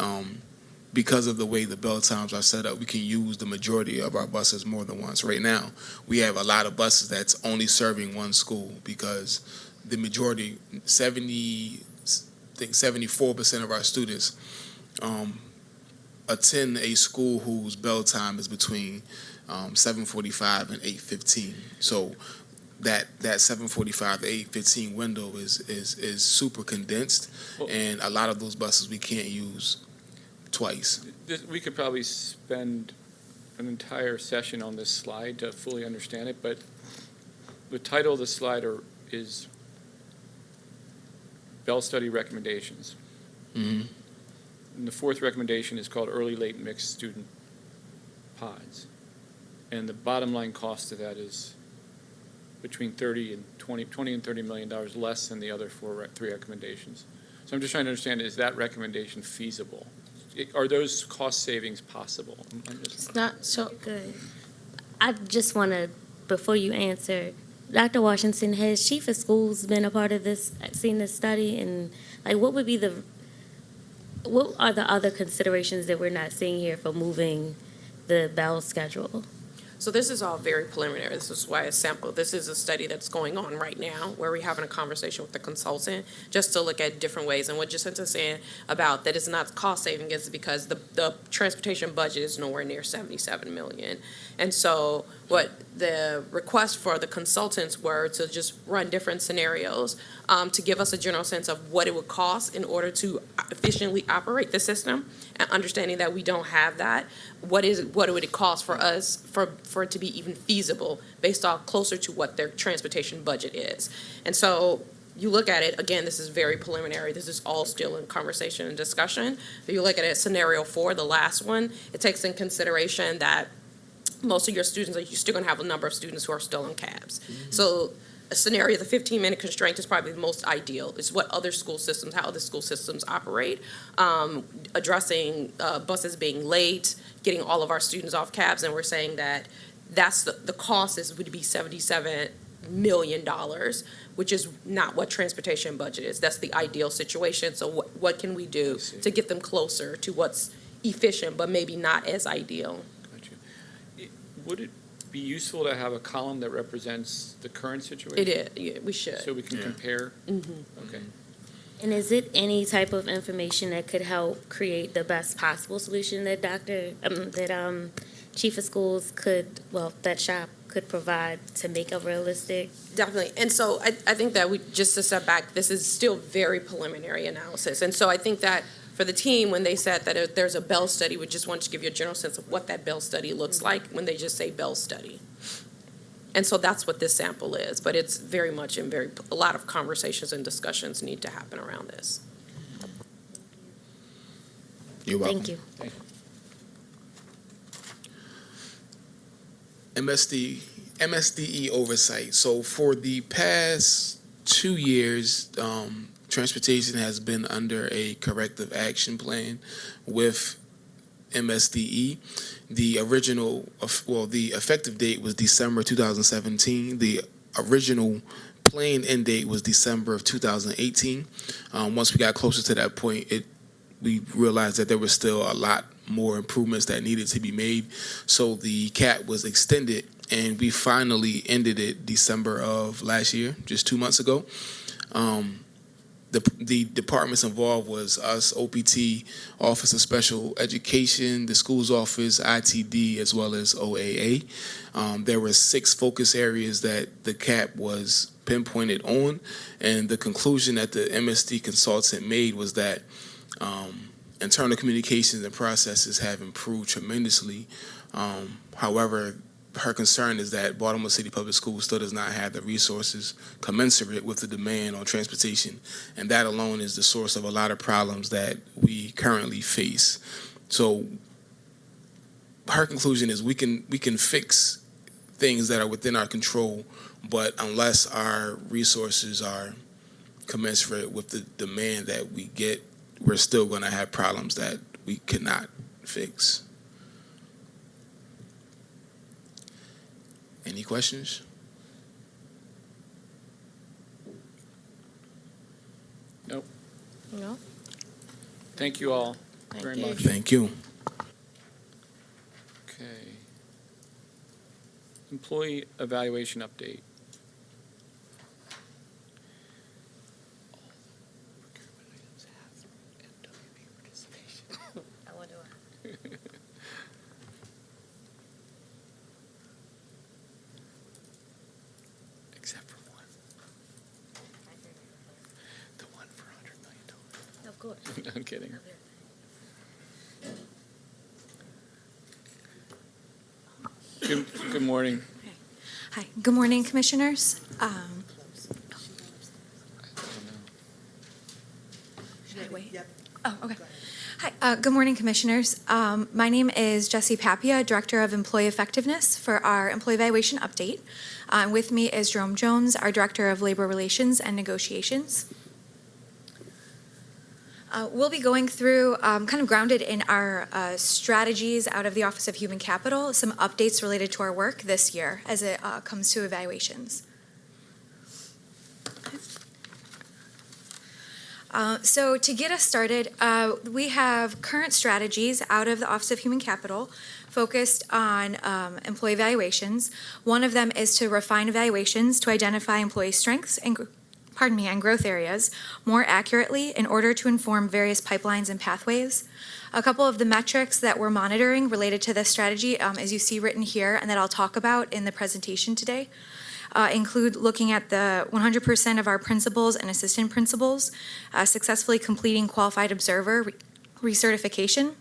because of the way the bell times are set up, we can use the majority of our buses more than once. Right now, we have a lot of buses that's only serving 1 school because the majority, 74% of our students attend a school whose bell time is between 7:45 and 8:15. So that 7:45 to 8:15 window is super condensed, Well- and a lot of those buses we can't use twice. We could probably spend an entire session on this slide to fully understand it, but the title of the slide is Bell Study Recommendations. Mhm. And the 4th recommendation is called Early Late Mixed Student Pods. And the bottom line cost of that is between 20 and $30 million less than the other 3 recommendations. So I'm just trying to understand, is that recommendation feasible? Are those cost savings possible? it's not so. Good. I just want to, before you answer, Dr. Washington, has Chief of Schools been a part of this, seen this study? And like, what are the other considerations that we're not seeing here for moving the bell schedule? So this is all very preliminary. This is why it's sample. This is a study that's going on right now where we're having a conversation with the consultant just to look at different ways. And what Jacinta's saying about that it's not cost saving is because the transportation budget is nowhere near $77 million. And so what the request for the consultants were to just run different scenarios to give us a general sense of what it would cost in order to efficiently operate the system, and understanding that we don't have that. What would it cost for us for it to be even feasible based off closer to what their transportation budget is? And so you look at it, again, this is very preliminary. This is all still in conversation and discussion. But you look at it, scenario 4, the last one, it takes in consideration that most of your students, you're still going to have a number of students who are still in cabs. Mm-hmm. So a scenario, the 15-minute constraint is probably the most ideal. It's what how other school systems operate, addressing buses being late, getting all of our students off cabs, and we're saying that that's the cost would be $77 million, which is not what transportation budget is. That's the ideal situation. So what can we do to get them closer to what's efficient, but maybe not as ideal? Gotcha. Would it be useful to have a column that represents the current situation? It is, yeah, we should. So we can compare? Mm-hmm. Okay. And is it any type of information that could help create the best possible solution that Chief of Schools that shop could provide to make a realistic? Definitely. And so I think that just to step back, this is still very preliminary analysis. And so I think that for the team, when they said that there's a Bell study, we just want to give you a general sense of what that Bell study looks like when they just say Bell study. And so that's what this sample is, but it's very much a lot of conversations and discussions need to happen around this. You're welcome. Thank you. MSDE Oversight. So for the past 2 years, transportation has been under a corrective action plan with MSDE. The effective date was December 2017. The original planned end date was December of 2018. Once we got closer to that point, we realized that there was still a lot more improvements that needed to be made. So the CAP was extended, and we finally ended it December of last year, just 2 months ago. The departments involved was us, OPT, Office of Special Education, the school's office, ITD, as well as OAA. There were 6 focus areas that the CAP was pinpointed on, and the conclusion that the MSD consultant made was that internal communications and processes have improved tremendously. However, her concern is that Baltimore City Public Schools still does not have the resources commensurate with the demand on transportation, and that alone is the source of a lot of problems that we currently face. So her conclusion is we can fix things that are within our control, but unless our resources are commensurate with the demand that we get, we're still going to have problems that we cannot fix. Any questions? Nope. No? Thank you all Thank very you. much. Thank you. Okay. Employee evaluation update. Except for one. The one for $100 million. Of course. I'm kidding. Good morning. Hi, good morning, Commissioners. Should I wait? Oh, okay. Hi, good morning, Commissioners. My name is Jessie Papia, Director of Employee Effectiveness for our Employee Evaluation Update. With me is Jerome Jones, our Director of Labor Relations and Negotiations. We'll be going through, kind of grounded in our strategies out of the Office of Human Capital, some updates related to our work this year as it comes to evaluations. So to get us started, we have current strategies out of the Office of Human Capital focused on employee evaluations. One of them is to refine evaluations to identify employee strengths and growth areas more accurately in order to inform various pipelines and pathways. A couple of the metrics that we're monitoring related to this strategy, as you see written here and that I'll talk about in the presentation today, include looking at the 100% of our principals and assistant principals successfully completing qualified observer recertification.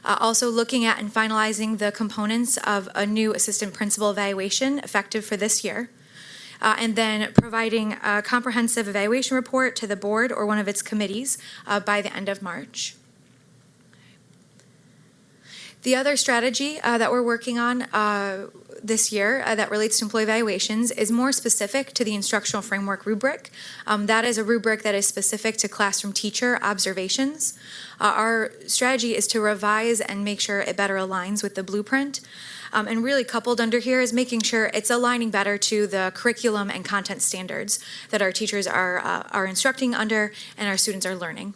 Also looking at and finalizing the components of a new assistant principal evaluation effective for this year. And then providing a comprehensive evaluation report to the board or one of its committees by the end of March. The other strategy that we're working on this year that relates to employee evaluations is more specific to the instructional framework rubric. That is a rubric that is specific to classroom teacher observations. Our strategy is to revise and make sure it better aligns with the blueprint. And really coupled under here is making sure it's aligning better to the curriculum and content standards that our teachers are instructing under and our students are learning.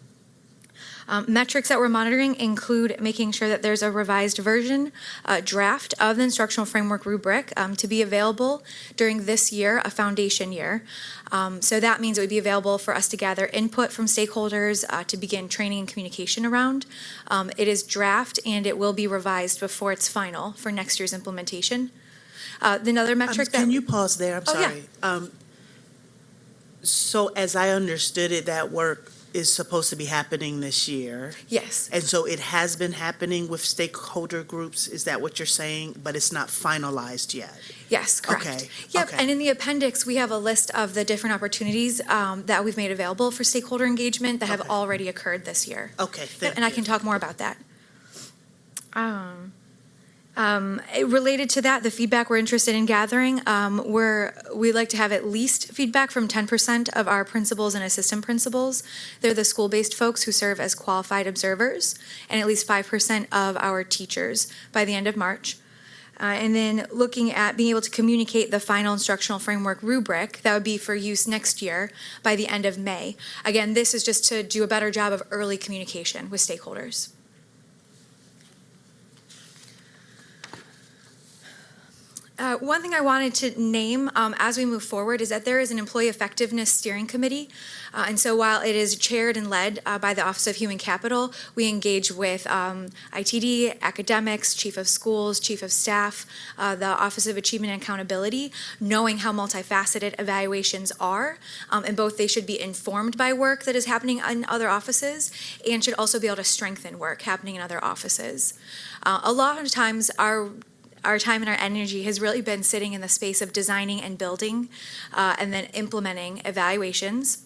Metrics that we're monitoring include making sure that there's a revised version, draft of the instructional framework rubric to be available during this year, a foundation year. So that means it would be available for us to gather input from stakeholders to begin training and communication around. It is draft and it will be revised before it's final for next year's implementation. Another metric that. Can you pause there? I'm Oh, yeah. sorry. So as I understood it, that work is supposed to be happening this year. Yes. And so it has been happening with stakeholder groups, is that what you're saying? But it's not finalized yet? Yes, correct. Okay, Yep, okay. and in the appendix, we have a list of the different opportunities that we've made available for stakeholder engagement that have Okay. already occurred this year. Okay, thank And I you. can talk more about that. Related to that, the feedback we're interested in gathering, we like to have at least feedback from 10% of our principals and assistant principals. They're the school-based folks who serve as qualified observers, and at least 5% of our teachers by the end of March. And then looking at being able to communicate the final instructional framework rubric, that would be for use next year by the end of May. Again, this is just to do a better job of early communication with stakeholders. One thing I wanted to name as we move forward is that there is an employee effectiveness steering committee. And so while it is chaired and led by the Office of Human Capital, we engage with ITD, academics, chief of schools, chief of staff, the Office of Achievement and Accountability, knowing how multifaceted evaluations are. And both they should be informed by work that is happening in other offices and should also be able to strengthen work happening in other offices. A lot of times our time and our energy has really been sitting in the space of designing and building and then implementing evaluations.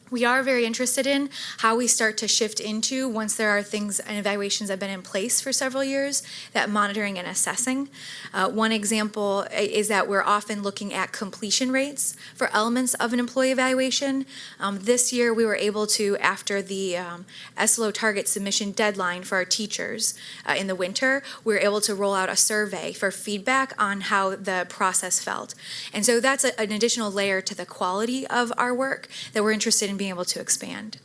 We are very interested in how we start to shift into, once there are things and evaluations that have been in place for several years, that monitoring and assessing. One example is that we're often looking at completion rates for elements of an employee evaluation. This year, we were able to, after the SLO target submission deadline for our teachers in the winter, we were able to roll out a survey for feedback on how the process felt. And so that's an additional layer to the quality of our work that we're interested in being able to expand.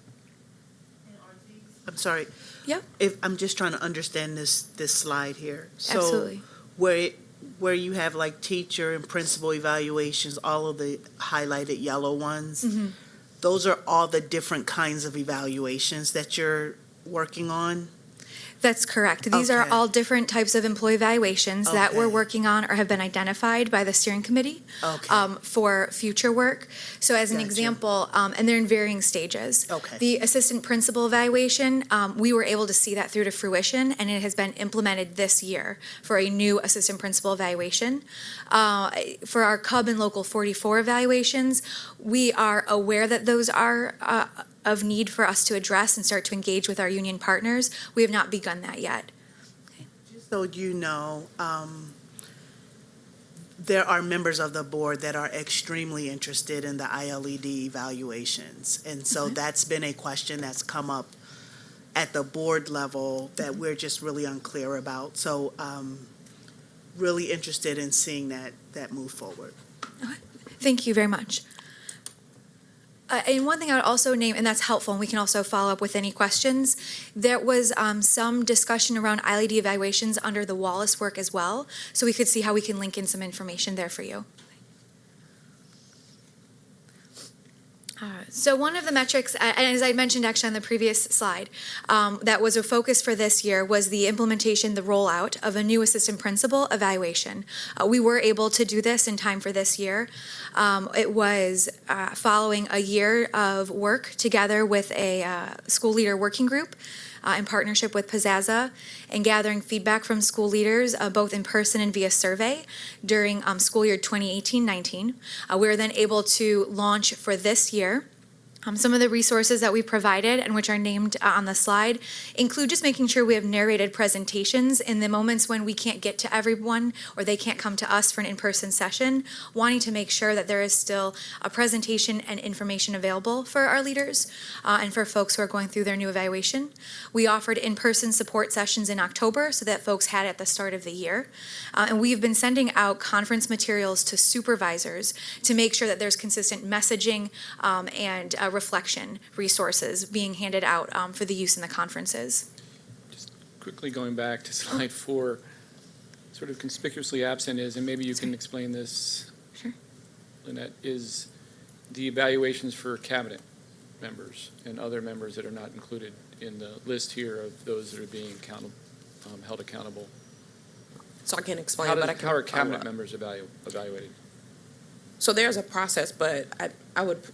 I'm sorry. Yep. I'm just trying to understand this slide here. Absolutely. So where you have like teacher and principal evaluations, all of the highlighted yellow ones, Mm-hmm. those are all the different kinds of evaluations that you're working on? That's correct. These are Okay. all different types of employee evaluations that we're Okay. working on or have been identified by the steering committee Okay. for future work. So as an Gotcha. example, and they're in varying stages. Okay. The assistant principal evaluation, we were able to see that through to fruition, and it has been implemented this year for a new assistant principal evaluation. For our CUB and Local 44 evaluations, we are aware that those are of need for us to address and start to engage with our union partners. We have not begun that yet. So you know, there are members of the board that are extremely interested in the ILED evaluations. And so that's been a question that's come up at the board level that we're just really unclear about. So really interested in seeing that move forward. Thank you very much. And one thing I would also name, and that's helpful, and we can also follow up with any questions, there was some discussion around ILED evaluations under the Wallace work as well, so we could see how we can link in some information there for you. So one of the metrics, and as I mentioned actually on the previous slide, that was a focus for this year was the implementation, the rollout of a new assistant principal evaluation. We were able to do this in time for this year. It was following a year of work together with a school leader working group in partnership with Pizzazza and gathering feedback from school leaders both in person and via survey during school year 2018-19. We were then able to launch for this year. Some of the resources that we provided and which are named on the slide include just making sure we have narrated presentations in the moments when we can't get to everyone or they can't come to us for an in-person session, wanting to make sure that there is still a presentation and information available for our leaders and for folks who are going through their new evaluation. We offered in-person support sessions in October so that folks had at the start of the year. And we've been sending out conference materials to supervisors to make sure that there's consistent messaging and reflection resources being handed out for the use in the conferences. Quickly going back to slide 4, sort of conspicuously absent is, and maybe you can explain this, Sure. Lynette, is the evaluations for cabinet members and other members that are not included in the list here of those that are being held accountable. So I can explain, How but I can. are cabinet members evaluated? So there's a process, but I would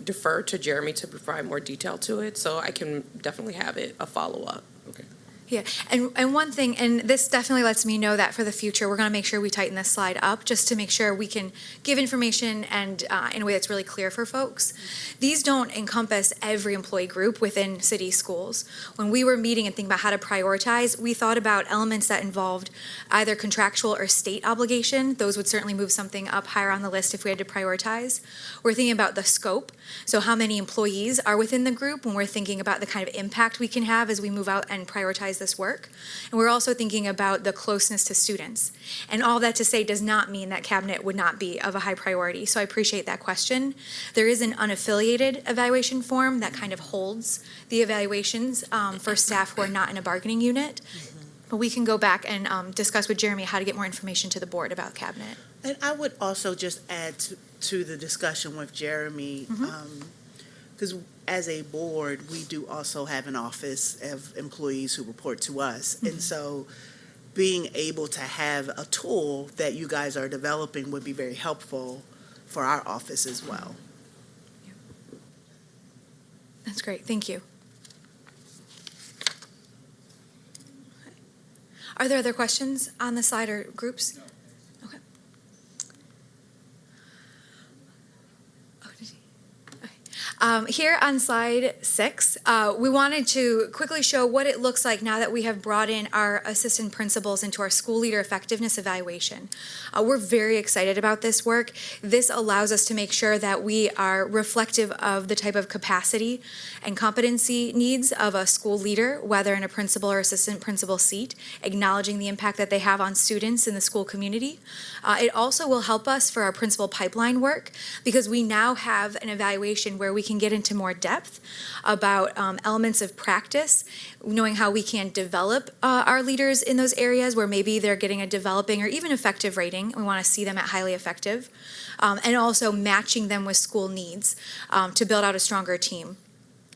defer to Jeremy to provide more detail to it, so I can definitely have a follow-up. Okay. Yeah, and one thing, and this definitely lets me know that for the future, we're going to make sure we tighten this slide up just to make sure we can give information and in a way that's really clear for folks. These don't encompass every employee group within city schools. When we were meeting and thinking about how to prioritize, we thought about elements that involved either contractual or state obligation. Those would certainly move something up higher on the list if we had to prioritize. We're thinking about the scope, so how many employees are within the group when we're thinking about the kind of impact we can have as we move out and prioritize this work. And we're also thinking about the closeness to students. And all that to say does not mean that cabinet would not be of a high priority. So I appreciate that question. There is an unaffiliated evaluation form that kind of holds the evaluations for staff who are not in a bargaining unit. But we can go back and discuss with Jeremy how to get more information to the board about cabinet. And I would also just add to the discussion with Jeremy, because as a board, we do also have an office of employees who report to us. And so being able to have a tool that you guys are developing would be very helpful for our office as well. That's great. Thank you. Are there other questions on the slide or groups? Okay. Oh, did he? Okay. Here on slide 6, we wanted to quickly show what it looks like now that we have brought in our assistant principals into our school leader effectiveness evaluation. We're very excited about this work. This allows us to make sure that we are reflective of the type of capacity and competency needs of a school leader, whether in a principal or assistant principal seat, acknowledging the impact that they have on students in the school community. It also will help us for our principal pipeline work because we now have an evaluation where we can get into more depth about elements of practice, knowing how we can develop our leaders in those areas where maybe they're getting a developing or even effective rating. We want to see them at highly effective, and also matching them with school needs to build out a stronger team.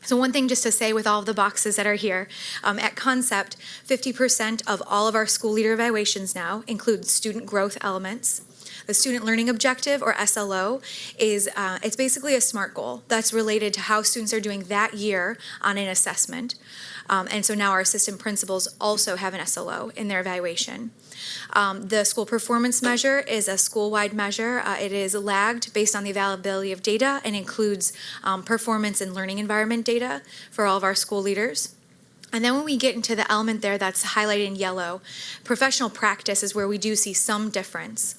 So one thing just to say with all of the boxes that are here, at Concept, 50% of all of our school leader evaluations now include student growth elements. The student learning objective, or SLO, is it's basically a SMART goal that's related to how students are doing that year on an assessment. And so now our assistant principals also have an SLO in their evaluation. The school performance measure is a school-wide measure. It is lagged based on the availability of data and includes performance and learning environment data for all of our school leaders. And then when we get into the element there that's highlighted in yellow, professional practice is where we do see some difference.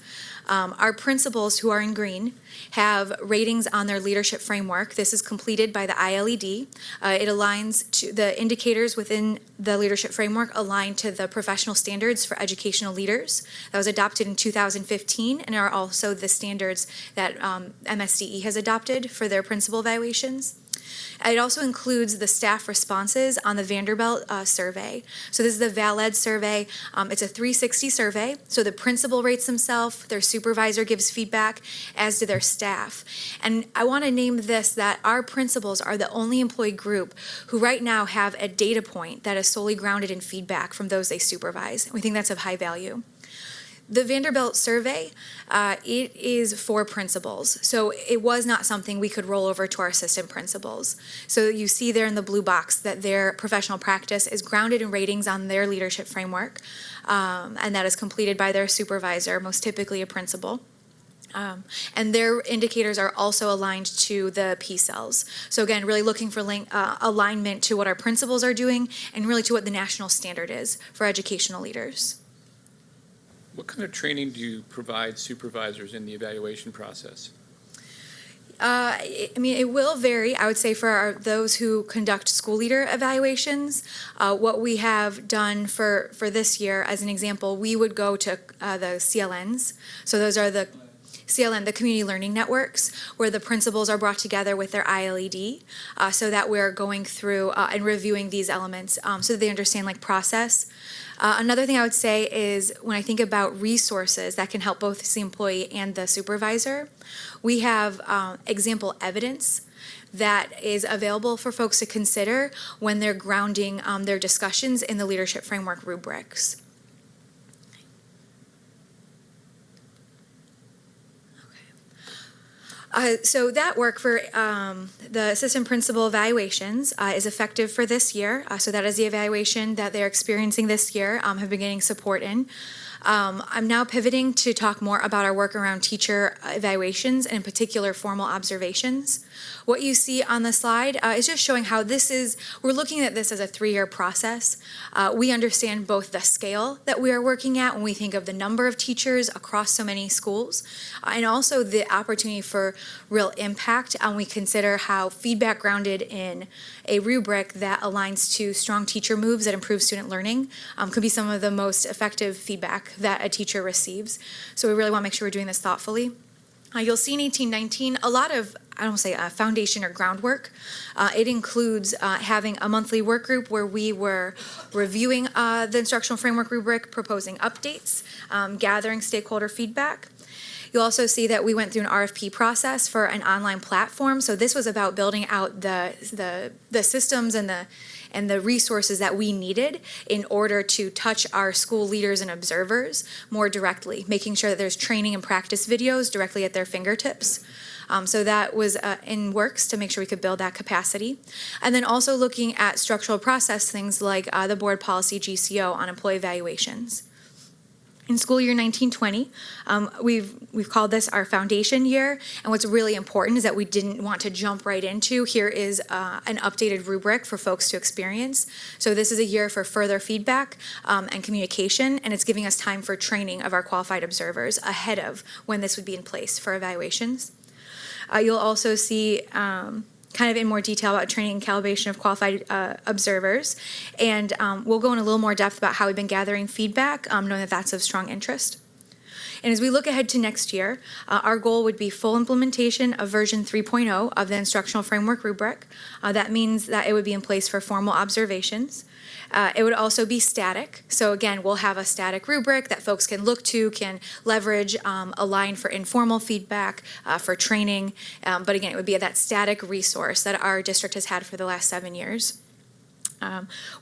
Our principals who are in green have ratings on their leadership framework. This is completed by the ILED. It aligns to the indicators within the leadership framework align to the professional standards for educational leaders. That was adopted in 2015 and are also the standards that MSDE has adopted for their principal evaluations. It also includes the staff responses on the Vanderbilt survey. So this is the VALED survey. It's a 360 survey. So the principal rates themselves, their supervisor gives feedback, as do their staff. And I want to name this that our principals are the only employee group who right now have a data point that is solely grounded in feedback from those they supervise. We think that's of high value. The Vanderbilt survey, it is for principals. So it was not something we could roll over to our assistant principals. So you see there in the blue box that their professional practice is grounded in ratings on their leadership framework, and that is completed by their supervisor, most typically a principal. And their indicators are also aligned to the P cells. So again, really looking for alignment to what our principals are doing and really to what the national standard is for educational leaders. What kind of training do you provide supervisors in the evaluation process? It will vary. I would say for those who conduct school leader evaluations, what we have done for this year, as an example, we would go to the CLNs. So those are the CLN, the community learning networks, where the principals are brought together with their ILED, so that we're going through and reviewing these elements so that they understand like process. Another thing I would say is when I think about resources that can help both the employee and the supervisor, we have example evidence that is available for folks to consider when they're grounding their discussions in the leadership framework rubrics. So that work for the assistant principal evaluations is effective for this year. So that is the evaluation that they're experiencing this year, have been getting support in. I'm now pivoting to talk more about our work around teacher evaluations and in particular formal observations. What you see on the slide is just showing how we're looking at this as a 3-year process. We understand both the scale that we are working at when we think of the number of teachers across so many schools, and also the opportunity for real impact. And we consider how feedback grounded in a rubric that aligns to strong teacher moves that improve student learning could be some of the most effective feedback that a teacher receives. So we really want to make sure we're doing this thoughtfully. You'll see in 1819 a lot of, I don't want to say foundation or groundwork. It includes having a monthly work group where we were reviewing the instructional framework rubric, proposing updates, gathering stakeholder feedback. You'll also see that we went through an RFP process for an online platform. So this was about building out the systems and the resources that we needed in order to touch our school leaders and observers more directly, making sure that there's training and practice videos directly at their fingertips. So that was in works to make sure we could build that capacity. And then also looking at structural process things like the board policy GCO on employee evaluations. In school year 1920, we've called this our foundation year, and what's really important is that we didn't want to jump right into, here is an updated rubric for folks to experience. So this is a year for further feedback and communication, and it's giving us time for training of our qualified observers ahead of when this would be in place for evaluations. You'll also see kind of in more detail about training and calibration of qualified observers. And we'll go in a little more depth about how we've been gathering feedback, knowing that that's of strong interest. And as we look ahead to next year, our goal would be full implementation of version 3.0 of the instructional framework rubric. That means that it would be in place for formal observations. It would also be static. So again, we'll have a static rubric that folks can look to, can leverage, align for informal feedback, for training. But again, it would be that static resource that our district has had for the last 7 years.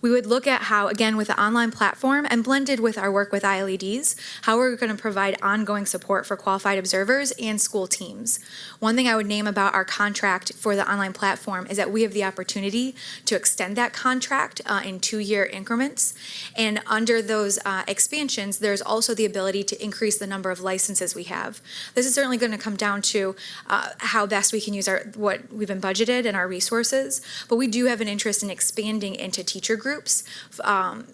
We would look at how, again, with the online platform and blended with our work with ILEDs, how we're going to provide ongoing support for qualified observers and school teams. One thing I would name about our contract for the online platform is that we have the opportunity to extend that contract in 2-year increments. And under those expansions, there's also the ability to increase the number of licenses we have. This is certainly going to come down to how best we can use what we've been budgeted and our resources, but we do have an interest in expanding into teacher groups,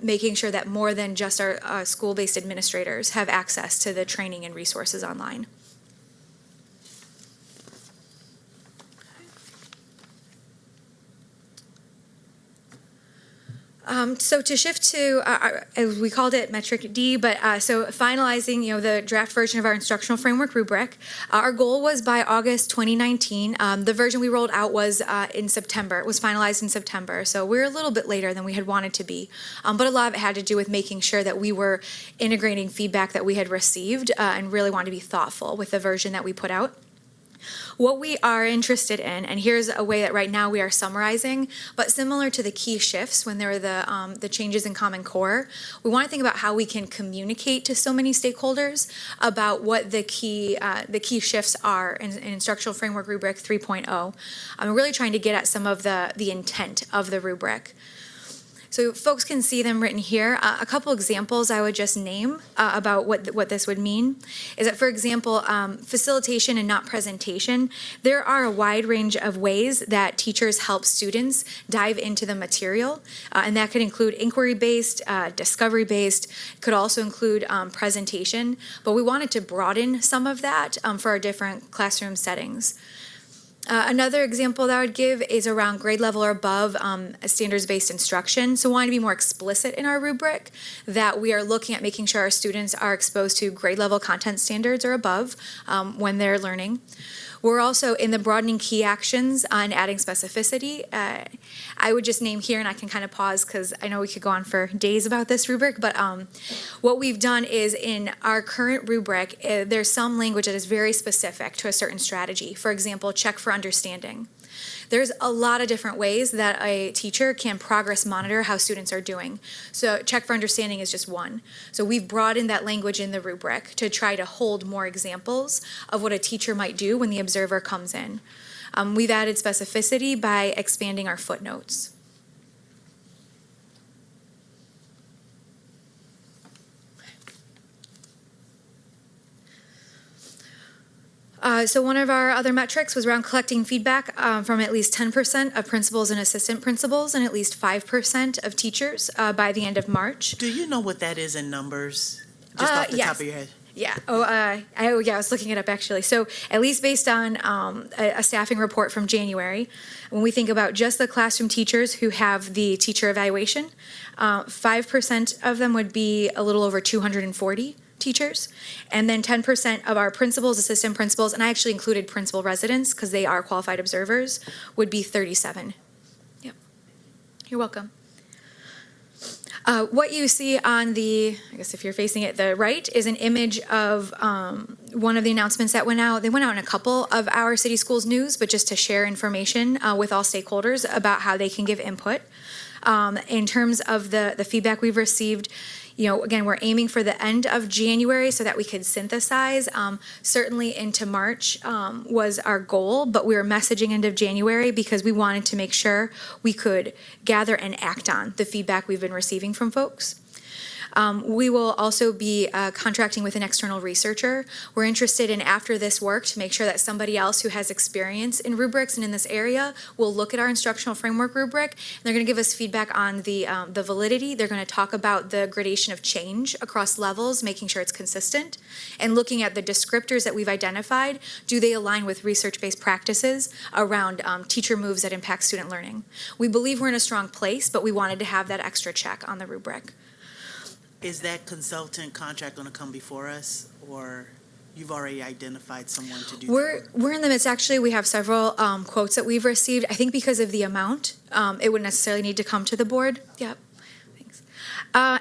making sure that more than just our school-based administrators have access to the training and resources online. So to shift to, we called it metric D, but so finalizing, the draft version of our instructional framework rubric. Our goal was by August 2019. The version we rolled out was in September. It was finalized in September. So we're a little bit later than we had wanted to be. But a lot of it had to do with making sure that we were integrating feedback that we had received and really wanted to be thoughtful with the version that we put out. What we are interested in, and here's a way that right now we are summarizing, but similar to the key shifts when there were the changes in Common Core, we want to think about how we can communicate to so many stakeholders about what the key shifts are in Instructional Framework Rubric 3.0. I'm really trying to get at some of the intent of the rubric. So folks can see them written here. A couple examples I would just name about what this would mean is that, for example, facilitation and not presentation. There are a wide range of ways that teachers help students dive into the material, and that could include inquiry-based, discovery-based, could also include presentation, but we wanted to broaden some of that for our different classroom settings. Another example that I would give is around grade level or above standards-based instruction. So wanting to be more explicit in our rubric that we are looking at making sure our students are exposed to grade level content standards or above when they're learning. We're also in the broadening key actions on adding specificity. I would just name here, and I can kind of pause because I know we could go on for days about this rubric, but what we've done is in our current rubric, there's some language that is very specific to a certain strategy. For example, check for understanding. There's a lot of different ways that a teacher can progress monitor how students are doing. So check for understanding is just one. So we've broadened that language in the rubric to try to hold more examples of what a teacher might do when the observer comes in. We've added specificity by expanding our footnotes. So one of our other metrics was around collecting feedback from at least 10% of principals and assistant principals and at least 5% of teachers by the end of March. Do you know what that is in numbers? Just off the top Yes. of your head. Yeah. I was looking it up actually. So at least based on a staffing report from January, when we think about just the classroom teachers who have the teacher evaluation, 5% of them would be a little over 240 teachers, and then 10% of our principals, assistant principals, and I actually included principal residents because they are qualified observers, would be 37. Yep. You're welcome. What you see on the, I guess if you're facing it, the right, is an image of one of the announcements that went out. They went out in a couple of our city schools news, but just to share information with all stakeholders about how they can give input. In terms of the feedback we've received, again, we're aiming for the end of January so that we could synthesize. Certainly into March was our goal, but we were messaging end of January because we wanted to make sure we could gather and act on the feedback we've been receiving from folks. We will also be contracting with an external researcher. We're interested in, after this work, to make sure that somebody else who has experience in rubrics and in this area will look at our instructional framework rubric. And they're going to give us feedback on the validity. They're going to talk about the gradation of change across levels, making sure it's consistent, and looking at the descriptors that we've identified. Do they align with research-based practices around teacher moves that impact student learning? We believe we're in a strong place, but we wanted to have that extra check on the rubric. Is that consultant contract going to come before us, or you've already identified someone to do that work? We're in the midst, actually. We have several quotes that we've received. I think because of the amount, it wouldn't necessarily need to come to the board. Yep. Thanks.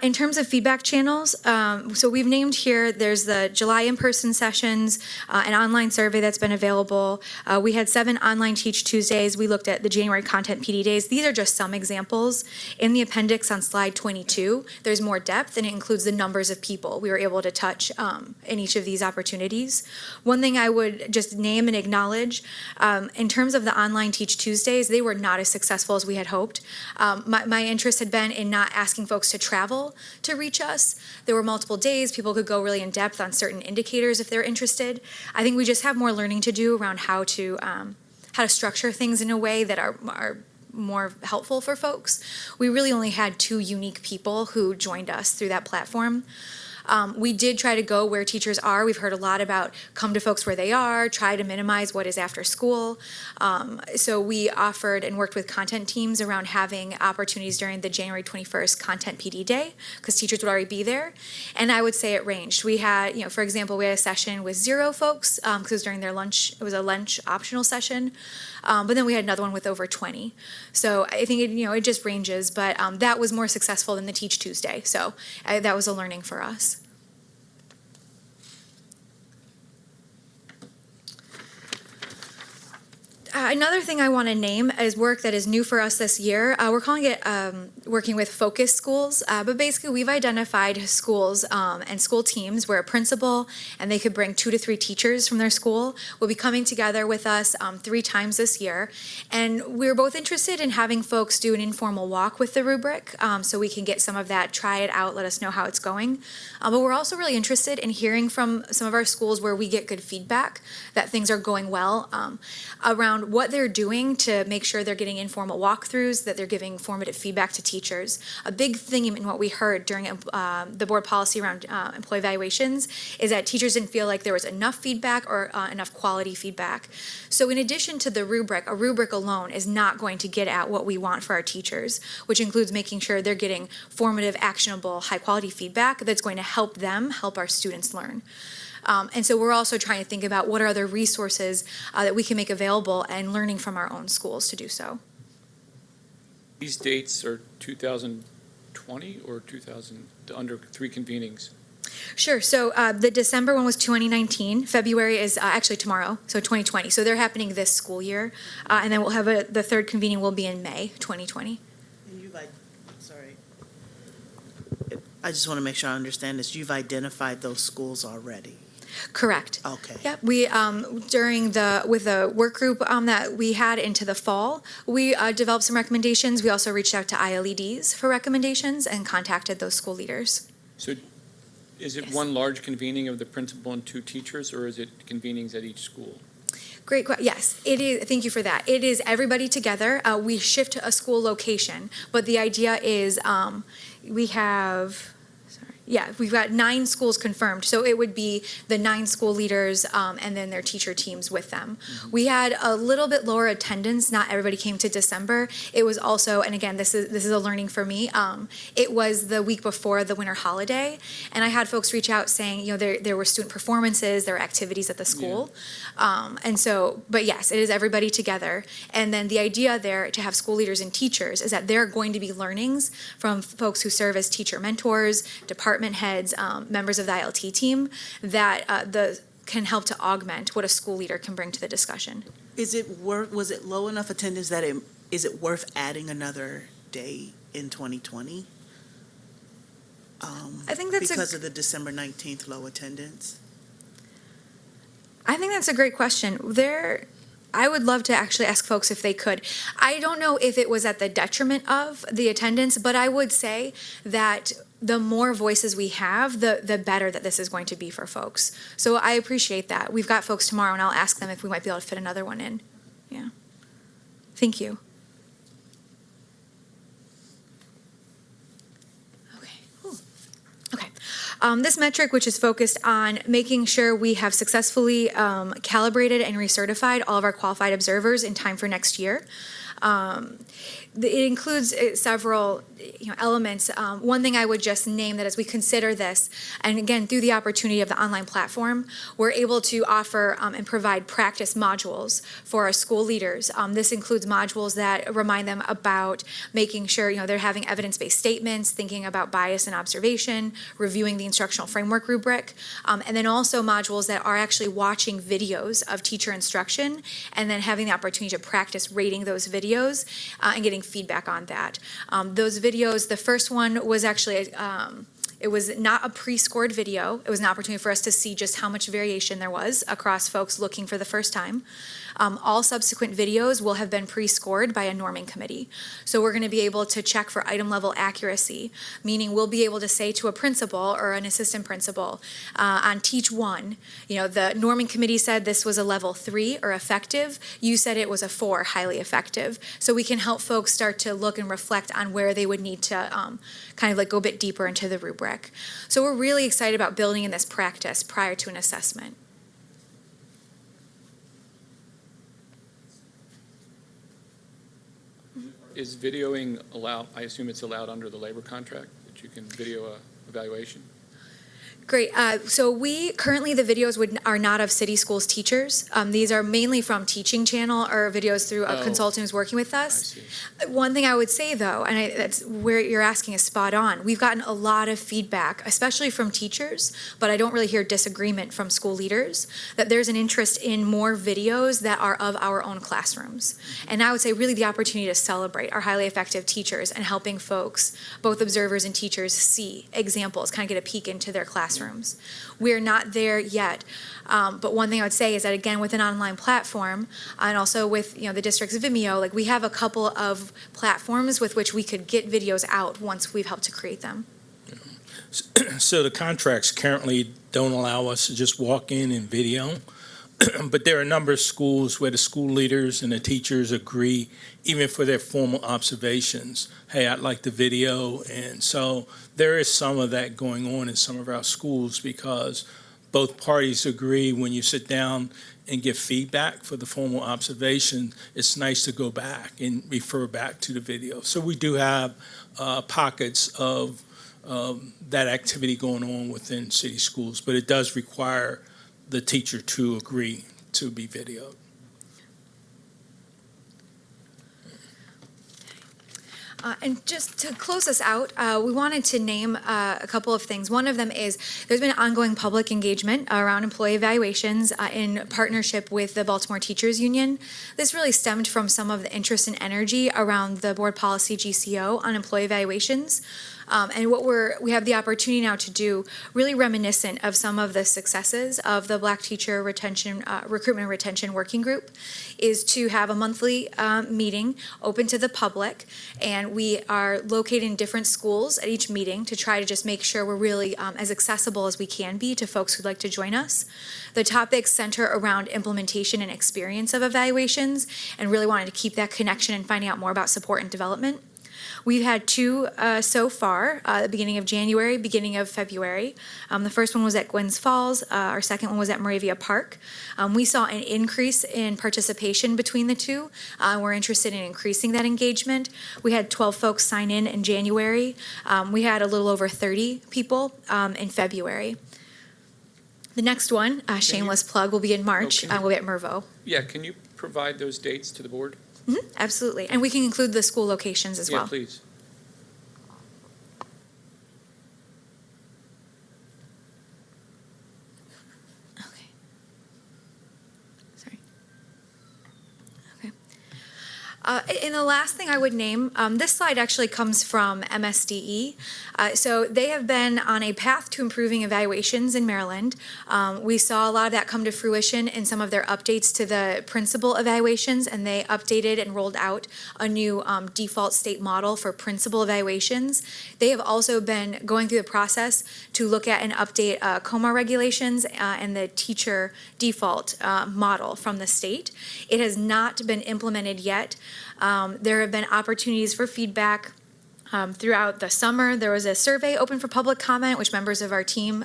In terms of feedback channels, so we've named here, there's the July in-person sessions, an online survey that's been available. We had 7 online Teach Tuesdays. We looked at the January content PD days. These are just some examples. In the appendix on slide 22, there's more depth, and it includes the numbers of people we were able to touch in each of these opportunities. One thing I would just name and acknowledge, in terms of the online Teach Tuesdays, they were not as successful as we had hoped. My interest had been in not asking folks to travel to reach us. There were multiple days. People could go really in depth on certain indicators if they're interested. I think we just have more learning to do around how to structure things in a way that are more helpful for folks. We really only had 2 unique people who joined us through that platform. We did try to go where teachers are. We've heard a lot about come to folks where they are, try to minimize what is after school. So we offered and worked with content teams around having opportunities during the January 21st content PD day, because teachers would already be there. And I would say it ranged. We had, for example, we had a session with 0 folks, because it was during their lunch, it was a lunch optional session. But then we had another one with over 20. So I think it just ranges, but that was more successful than the Teach Tuesday. So that was a learning for us. Another thing I want to name is work that is new for us this year. We're calling it working with focus schools, but basically we've identified schools and school teams where a principal and they could bring 2 to 3 teachers from their school will be coming together with us 3 times this year. And we're both interested in having folks do an informal walk with the rubric so we can get some of that, try it out, let us know how it's going. But we're also really interested in hearing from some of our schools where we get good feedback that things are going well around around what they're doing to make sure they're getting informal walkthroughs, that they're giving formative feedback to teachers. A big theme in what we heard during the board policy around employee evaluations is that teachers didn't feel like there was enough feedback or enough quality feedback. So in addition to the rubric, a rubric alone is not going to get at what we want for our teachers, which includes making sure they're getting formative, actionable, high-quality feedback that's going to help them help our students learn. And so we're also trying to think about what are other resources that we can make available and learning from our own schools to do so. These dates are 2020 or 2000, under 3 convenings? Sure. So the December one was 2019. February is actually tomorrow, so 2020. So they're happening this school year. And then we'll have the third convening will be in May 2020. And sorry. I just want to make sure I understand this. You've identified those schools already? Correct. Okay. Yep. We during with the work group that we had into the fall, we developed some recommendations. We also reached out to ILEDs for recommendations and contacted those school leaders. So is it Yes. one large convening of the principal and 2 teachers, or is it convenings at each school? Great question. Yes, it is. Thank you for that. It is everybody together. We shift to a school location, but the idea is we have. Yeah, we've got 9 schools confirmed, so it would be the 9 school leaders and then their teacher teams with them. We had a little bit lower attendance. Not everybody came to December. It was also, and again, this is a learning for me. It was the week before the winter holiday, and I had folks reach out saying, there were student performances, there were activities at the school, and so. But yes, it is everybody together, and then the idea there to have school leaders and teachers is that there are going to be learnings from folks who serve as teacher mentors, department heads, members of the ILT team that can help to augment what a school leader can bring to the discussion. Was it low enough attendance that is it worth adding another day in 2020? I think that's because of the December 19th low attendance. I think that's a great question. I would love to actually ask folks if they could. I don't know if it was at the detriment of the attendance, but I would say that the more voices we have, the better that this is going to be for folks. So I appreciate that. We've got folks tomorrow, and I'll ask them if we might be able to fit another one in. Yeah. Thank you. Okay. This metric, which is focused on making sure we have successfully calibrated and recertified all of our qualified observers in time for next year. It includes several elements. One thing I would just name that as we consider this, and again, through the opportunity of the online platform, we're able to offer and provide practice modules for our school leaders. This includes modules that remind them about making sure they're having evidence-based statements, thinking about bias and observation, reviewing the instructional framework rubric, and then also modules that are actually watching videos of teacher instruction and then having the opportunity to practice rating those videos and getting feedback on that. Those videos, the first one was actually, it was not a pre-scored video. It was an opportunity for us to see just how much variation there was across folks looking for the first time. All subsequent videos will have been pre-scored by a norming committee. So we're going to be able to check for item level accuracy, meaning we'll be able to say to a principal or an assistant principal on Teach 1, the norming committee said this was a level 3 or effective. You said it was a 4, highly effective. So we can help folks start to look and reflect on where they would need to kind of go a bit deeper into the rubric. So we're really excited about building in this practice prior to an assessment. Is videoing allowed? I assume it's allowed under the labor contract, that you can video a evaluation? Great. So currently the videos are not of city schools teachers. These are mainly from Teaching Channel or videos through a consultant who's working with us. I see. One thing I would say though, and that's where you're asking is spot on. We've gotten a lot of feedback, especially from teachers, but I don't really hear disagreement from school leaders, that there's an interest in more videos that are of our own classrooms. And I would say really the opportunity to celebrate our highly effective teachers and helping folks, both observers and teachers, see examples, kind of get a peek into their classrooms. We're not there yet, but one thing I would say is that again with an online platform and also with the district's Vimeo, we have a couple of platforms with which we could get videos out once we've helped to create them. So the contracts currently don't allow us to just walk in and video. But there are a number of schools where the school leaders and the teachers agree, even for their formal observations, hey, I'd like the video. And so there is some of that going on in some of our schools because both parties agree when you sit down and give feedback for the formal observation, it's nice to go back and refer back to the video. So we do have pockets of that activity going on within city schools, but it does require the teacher to agree to be videoed. And just to close us out, we wanted to name a couple of things. One of them is there's been ongoing public engagement around employee evaluations in partnership with the Baltimore Teachers Union. This really stemmed from some of the interest and energy around the board policy GCO on employee evaluations. And what we have the opportunity now to do, really reminiscent of some of the successes of the Black Teacher Retention, Recruitment and Retention Working Group, is to have a monthly meeting open to the public. And we are located in different schools at each meeting to try to just make sure we're really as accessible as we can be to folks who'd like to join us. The topics center around implementation and experience of evaluations, and really wanted to keep that connection and finding out more about support and development. We've had two so far, the beginning of January, beginning of February. The first one was at Gwynns Falls. Our second one was at Moravia Park. We saw an increase in participation between the two. We're interested in increasing that engagement. We had 12 folks sign in January. We had a little over 30 people in February. The next one, shameless plug, will be in March. We'll be at Mervo. Yeah, can you provide those dates to the board? Mm-hmm, absolutely. And we can include the school locations as well. Yeah, please. Okay. Sorry. Okay. And the last thing I would name, this slide actually comes from MSDE. So they have been on a path to improving evaluations in Maryland. We saw a lot of that come to fruition in some of their updates to the principal evaluations, and they updated and rolled out a new default state model for principal evaluations. They have also been going through the process to look at and update COMA regulations and the teacher default model from the state. It has not been implemented yet. There have been opportunities for feedback throughout the summer. There was a survey open for public comment, which members of our team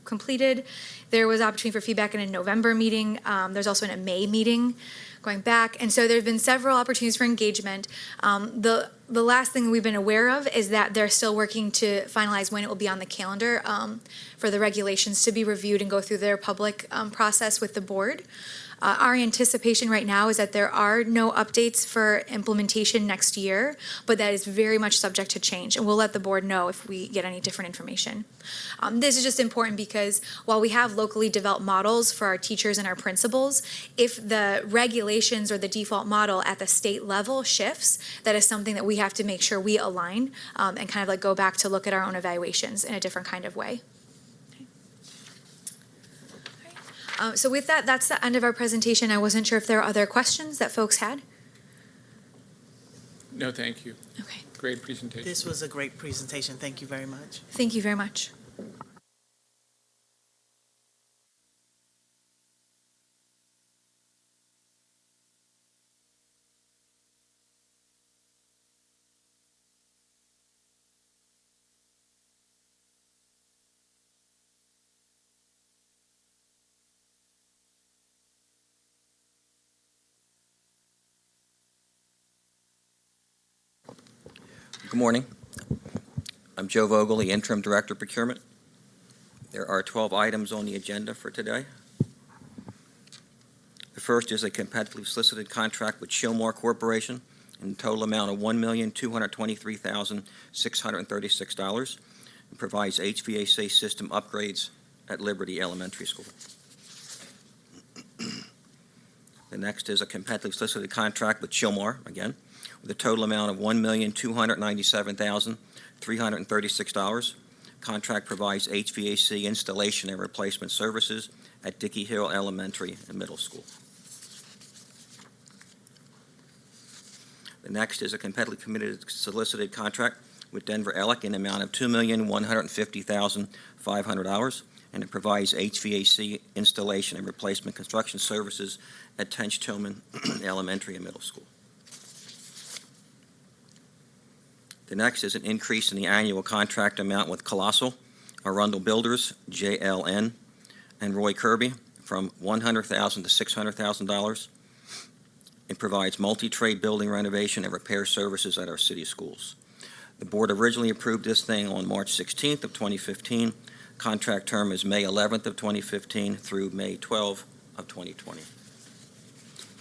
completed. There was opportunity for feedback in a November meeting. There's also been a May meeting going back. And so there have been several opportunities for engagement. The last thing we've been aware of is that they're still working to finalize when it will be on the calendar for the regulations to be reviewed and go through their public process with the board. Our anticipation right now is that there are no updates for implementation next year, but that is very much subject to change, and we'll let the board know if we get any different information. This is just important because while we have locally developed models for our teachers and our principals, if the regulations or the default model at the state level shifts, that is something that we have to make sure we align and kind of like go back to look at our own evaluations in a different kind of way. So with that, that's the end of our presentation. I wasn't sure if there are other questions that folks had. No, thank you. Okay. Great presentation. This was a great presentation. Thank you very much. Thank you very much. Good morning. I'm Joe Vogel, the Interim Director of Procurement. There are 12 items on the agenda for today. The first is a competitively solicited contract with Shillmore Corporation in the total amount of $1,223,636 and provides HVAC system upgrades at Liberty Elementary School. The next is a competitively solicited contract with Shillmore, again, with a total amount of $1,297,336. Contract provides HVAC installation and replacement services at Dickey Hill Elementary and Middle School. The next is a competitively solicited contract with Denver Elec in the amount of $2,150,500 and it provides HVAC installation and replacement construction services at Tench-Tillman Elementary and Middle School. The next is an increase in the annual contract amount with Colossal, Arundel Builders, JLN, and Roy Kirby from $100,000 to $600,000. It provides multi-trade building renovation and repair services at our city schools. The board originally approved this thing on March 16th of 2015. Contract term is May 11th of 2015 through May 12th of 2020.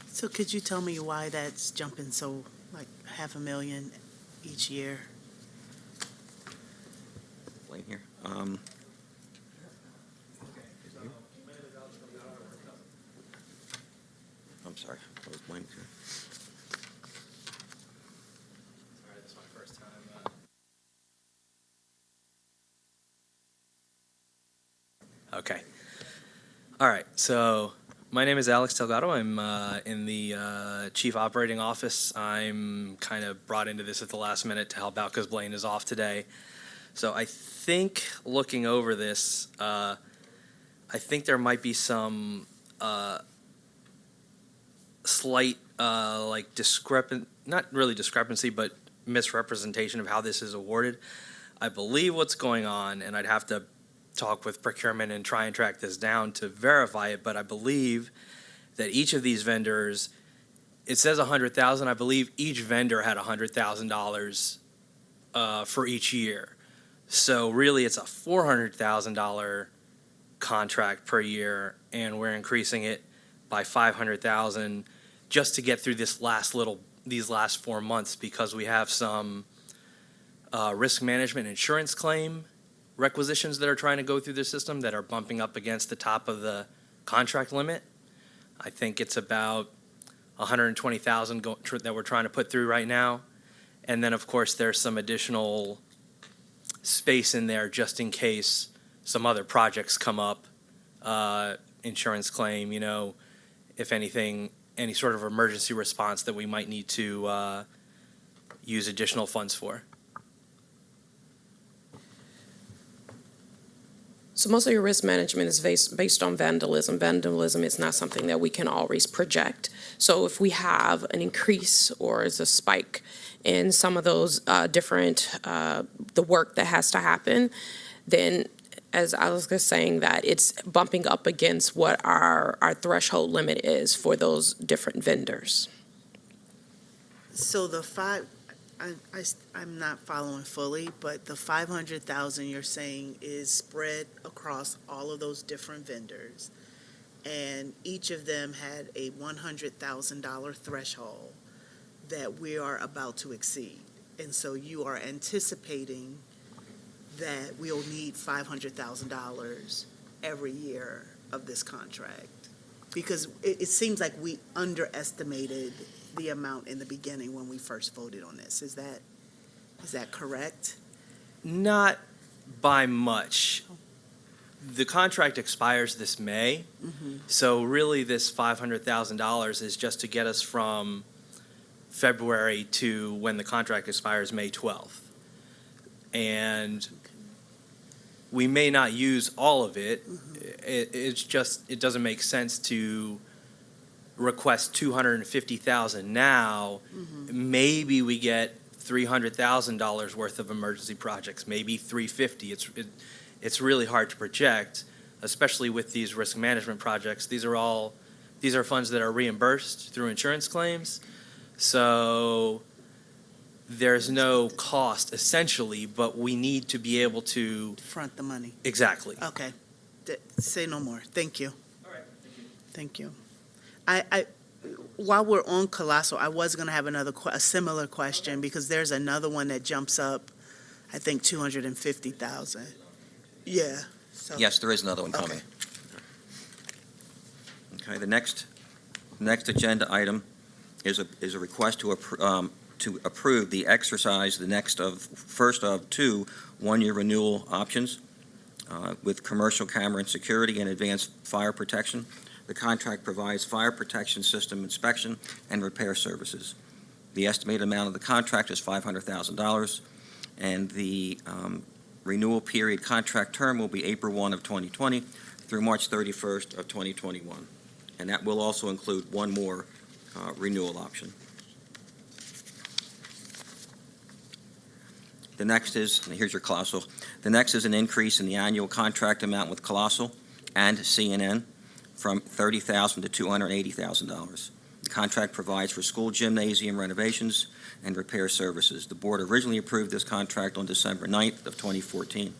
So could you tell me why that's jumping so, like, $500,000 each year? Blaine here. I'm sorry. I was Blaine here. Sorry, this is my first time. Okay. All right. So my name is Alex Delgado. I'm in the Chief Operating Office. I'm kind of brought into this at the last minute to help out because Blaine is off today. So I think looking over this, I think there might be some slight not really discrepancy, but misrepresentation of how this is awarded. I believe what's going on, and I'd have to talk with procurement and try and track this down to verify it, but I believe that each of these vendors, it says $100,000. I believe each vendor had $100,000 for each year. So really, it's a $400,000 contract per year, and we're increasing it by $500,000 just to get through these last 4 months because we have some risk management insurance claim requisitions that are trying to go through the system that are bumping up against the top of the contract limit. I think it's about $120,000 that we're trying to put through right now. And then, of course, there's some additional space in there just in case some other projects come up, insurance claim, if anything, any sort of emergency response that we might need to use additional funds for. So most of your risk management is based on vandalism. Vandalism is not something that we can always project. So if we have an increase or is a spike in some of those different, the work that has to happen, then as I was just saying that it's bumping up against what our threshold limit is for those different vendors. So I'm not following fully, but the 500,000 you're saying is spread across all of those different vendors, and each of them had a $100,000 threshold that we are about to exceed. And so you are anticipating that we'll need $500,000 every year of this contract? Because it seems like we underestimated the amount in the beginning when we first voted on this. Is that correct? Not by much. The contract expires this May, so really this $500,000 is just to get us from February to when the contract expires May 12th. And we may not use all of it. It's just, it doesn't make sense to request $250,000 now. Maybe we get $300,000 worth of emergency projects, maybe $350,000. It's really hard to project, especially with these risk management projects. These are funds that are reimbursed through insurance claims. So there's no cost essentially, but we need to be able to Front the money. Exactly. Okay. Say no more. Thank you. All right. Thank you. I while we're on Colossal, I was going to have a similar question because there's another one that jumps up, I think 250,000. Yeah. So. Yes, there is another one coming. Okay, the next agenda item is a request to approve the exercise, first of two one-year renewal options with commercial camera and security and advanced fire protection. The contract provides fire protection system inspection and repair services. The estimated amount of the contract is $500,000, and the renewal period contract term will be April 1 of 2020 through March 31st of 2021. And that will also include one more renewal option. The next is, and here's your Colossal, the next is an increase in the annual contract amount with Colossal and CNN from $30,000 to $280,000. The contract provides for school gymnasium renovations and repair services. The board originally approved this contract on December 9th of 2014.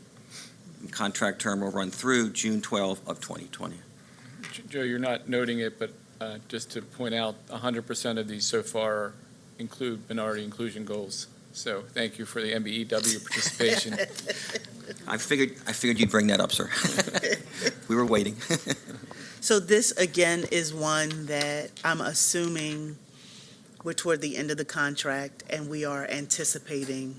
The contract term will run through June 12 of 2020. Joe, you're not noting it, but just to point out, 100% of these so far include minority inclusion goals. So thank you for the MBEW participation. I figured you'd bring that up, sir. We were waiting. So this, again, is one that I'm assuming we're toward the end of the contract and we are anticipating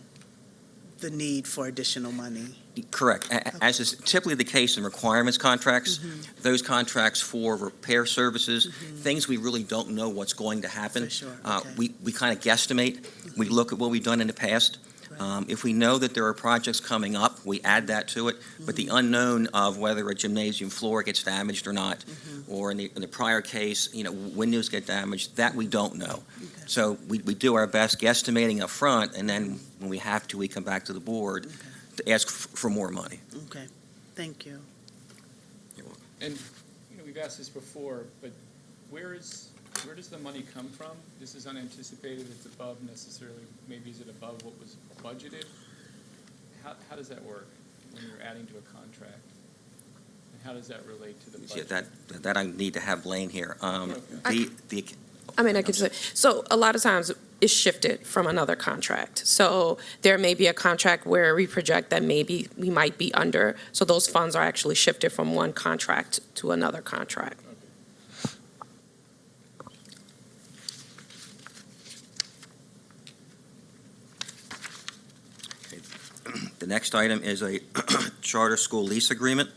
the need for additional money. Correct. As is typically the case in requirements contracts, those contracts for repair services, things we really don't know what's going to happen. For sure, okay. We kind of guesstimate. We look at what we've done in the past. If we know that there are projects coming up, we add that to it. But the unknown of whether a gymnasium floor gets damaged or not, or in the prior case, windows get damaged, that we don't know. Okay. So we do our best guesstimating up front, and then when we have to, we come back to the board to ask for more money. Okay, thank you. And, we've asked this before, but where does the money come from? This is unanticipated, it's above necessarily, maybe is it above what was budgeted? How does that work when you're adding to a contract? And how does that relate to the budget? Yeah, that I need to have Blaine here. I could say, so a lot of times it's shifted from another contract. So there may be a contract where we project that maybe we might be under, so those funds are actually shifted from one contract to another contract. The next item is a charter school lease agreement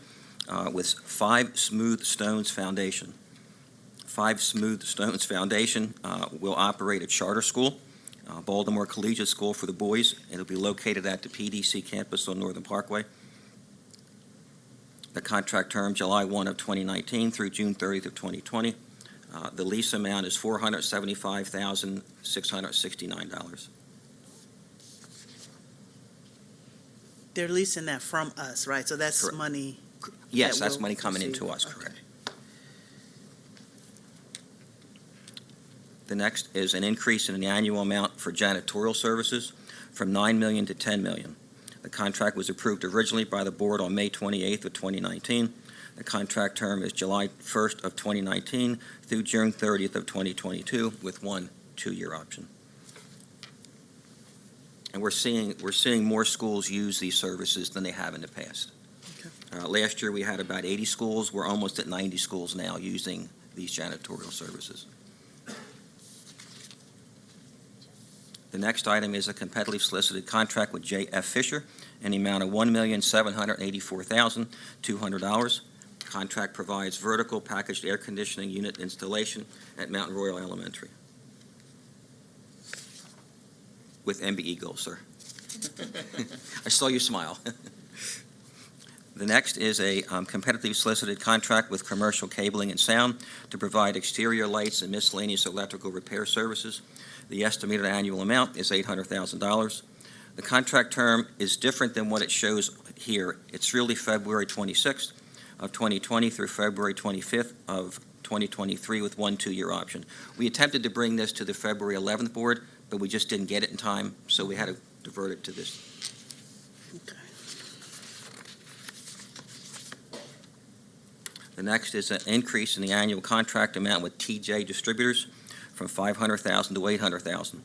with Five Smooth Stones Foundation. Five Smooth Stones Foundation will operate a charter school, Baltimore Collegiate School for the boys. It'll be located at the PDC campus on Northern Parkway. The contract term, July 1 of 2019 through June 30th of 2020. The lease amount is $475,669. They're leasing that from us, right? So that's Correct. money. Yes, that that's we'll money coming receive. into us, Okay. correct. The next is an increase in the annual amount for janitorial services from $9 million to $10 million. The contract was approved originally by the board on May 28th of 2019. The contract term is July 1st of 2019 through June 30th of 2022 with one 2-year option. And we're seeing more schools use these services than they have in the past. Okay. Last year, we had about 80 schools. We're almost at 90 schools now using these janitorial services. The next item is a competitively solicited contract with J.F. Fisher in the amount of $1,784,200. The contract provides vertical packaged air conditioning unit installation at Mountain Royal Elementary. With MBE goals, sir. I saw you smile. The next is a competitively solicited contract with Commercial Cabling and Sound to provide exterior lights and miscellaneous electrical repair services. The estimated annual amount is $800,000. The contract term is different than what it shows here. It's really February 26th of 2020 through February 25th of 2023 with one 2-year option. We attempted to bring this to the February 11th board, but we just didn't get it in time, so we had to divert it to this. Okay. The next is an increase in the annual contract amount with TJ Distributors from $500,000 to $800,000.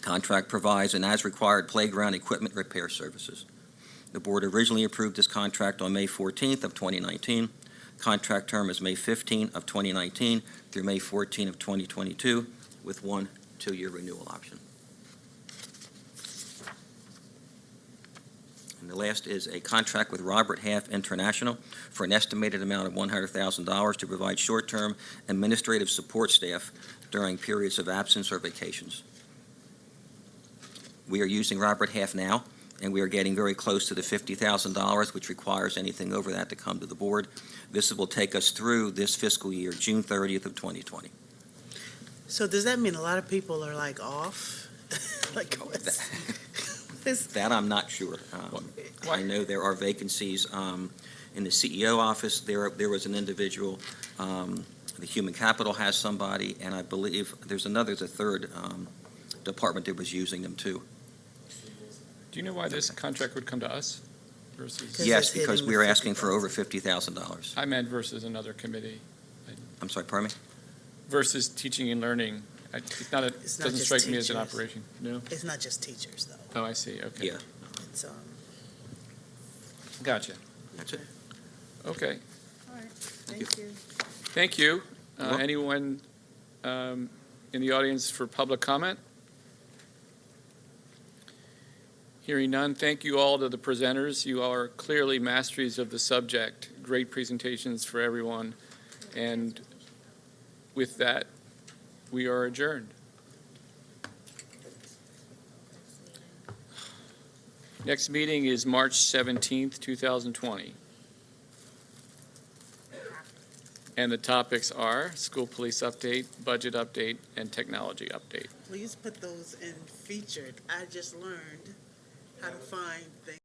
Contract provides an as-required playground equipment repair services. The board originally approved this contract on May 14th of 2019. Contract term is May 15th of 2019 through May 14th of 2022 with one 2-year renewal option. And the last is a contract with Robert Half International for an estimated amount of $100,000 to provide short-term administrative support staff during periods of absence or vacations. We are using Robert Half now. and we are getting very close to the $50,000, which requires anything over that to come to the board. This will take us through this fiscal year, June 30th of 2020. So does that mean a lot of people are like off? Like, That I'm not sure. I know there are vacancies in the CEO office. There was an individual. The Human Capital has somebody, and I believe there's a third department that was using them too. Do you know why this contract would come to us versus? 'Cause Yes, it's hitting because the we are asking for 50,000. over $50,000. I meant versus another committee, I'm sorry, pardon me? versus teaching and learning. It's not, It's not doesn't just strike me as an teachers. operation, no? It's not just teachers, though. Oh, I see, okay. Yeah, It's, Gotcha, that's it. okay. all right, thank you. Thank you. welcome. Anyone in the audience for public comment? Hearing none, thank you all to the presenters. You are clearly masteries of the subject. Great presentations for everyone. And with that, we are adjourned. Next meeting is March 17th, 2020. And the topics are school police update, budget update, and technology update. Please put those in featured. I just learned how to find things.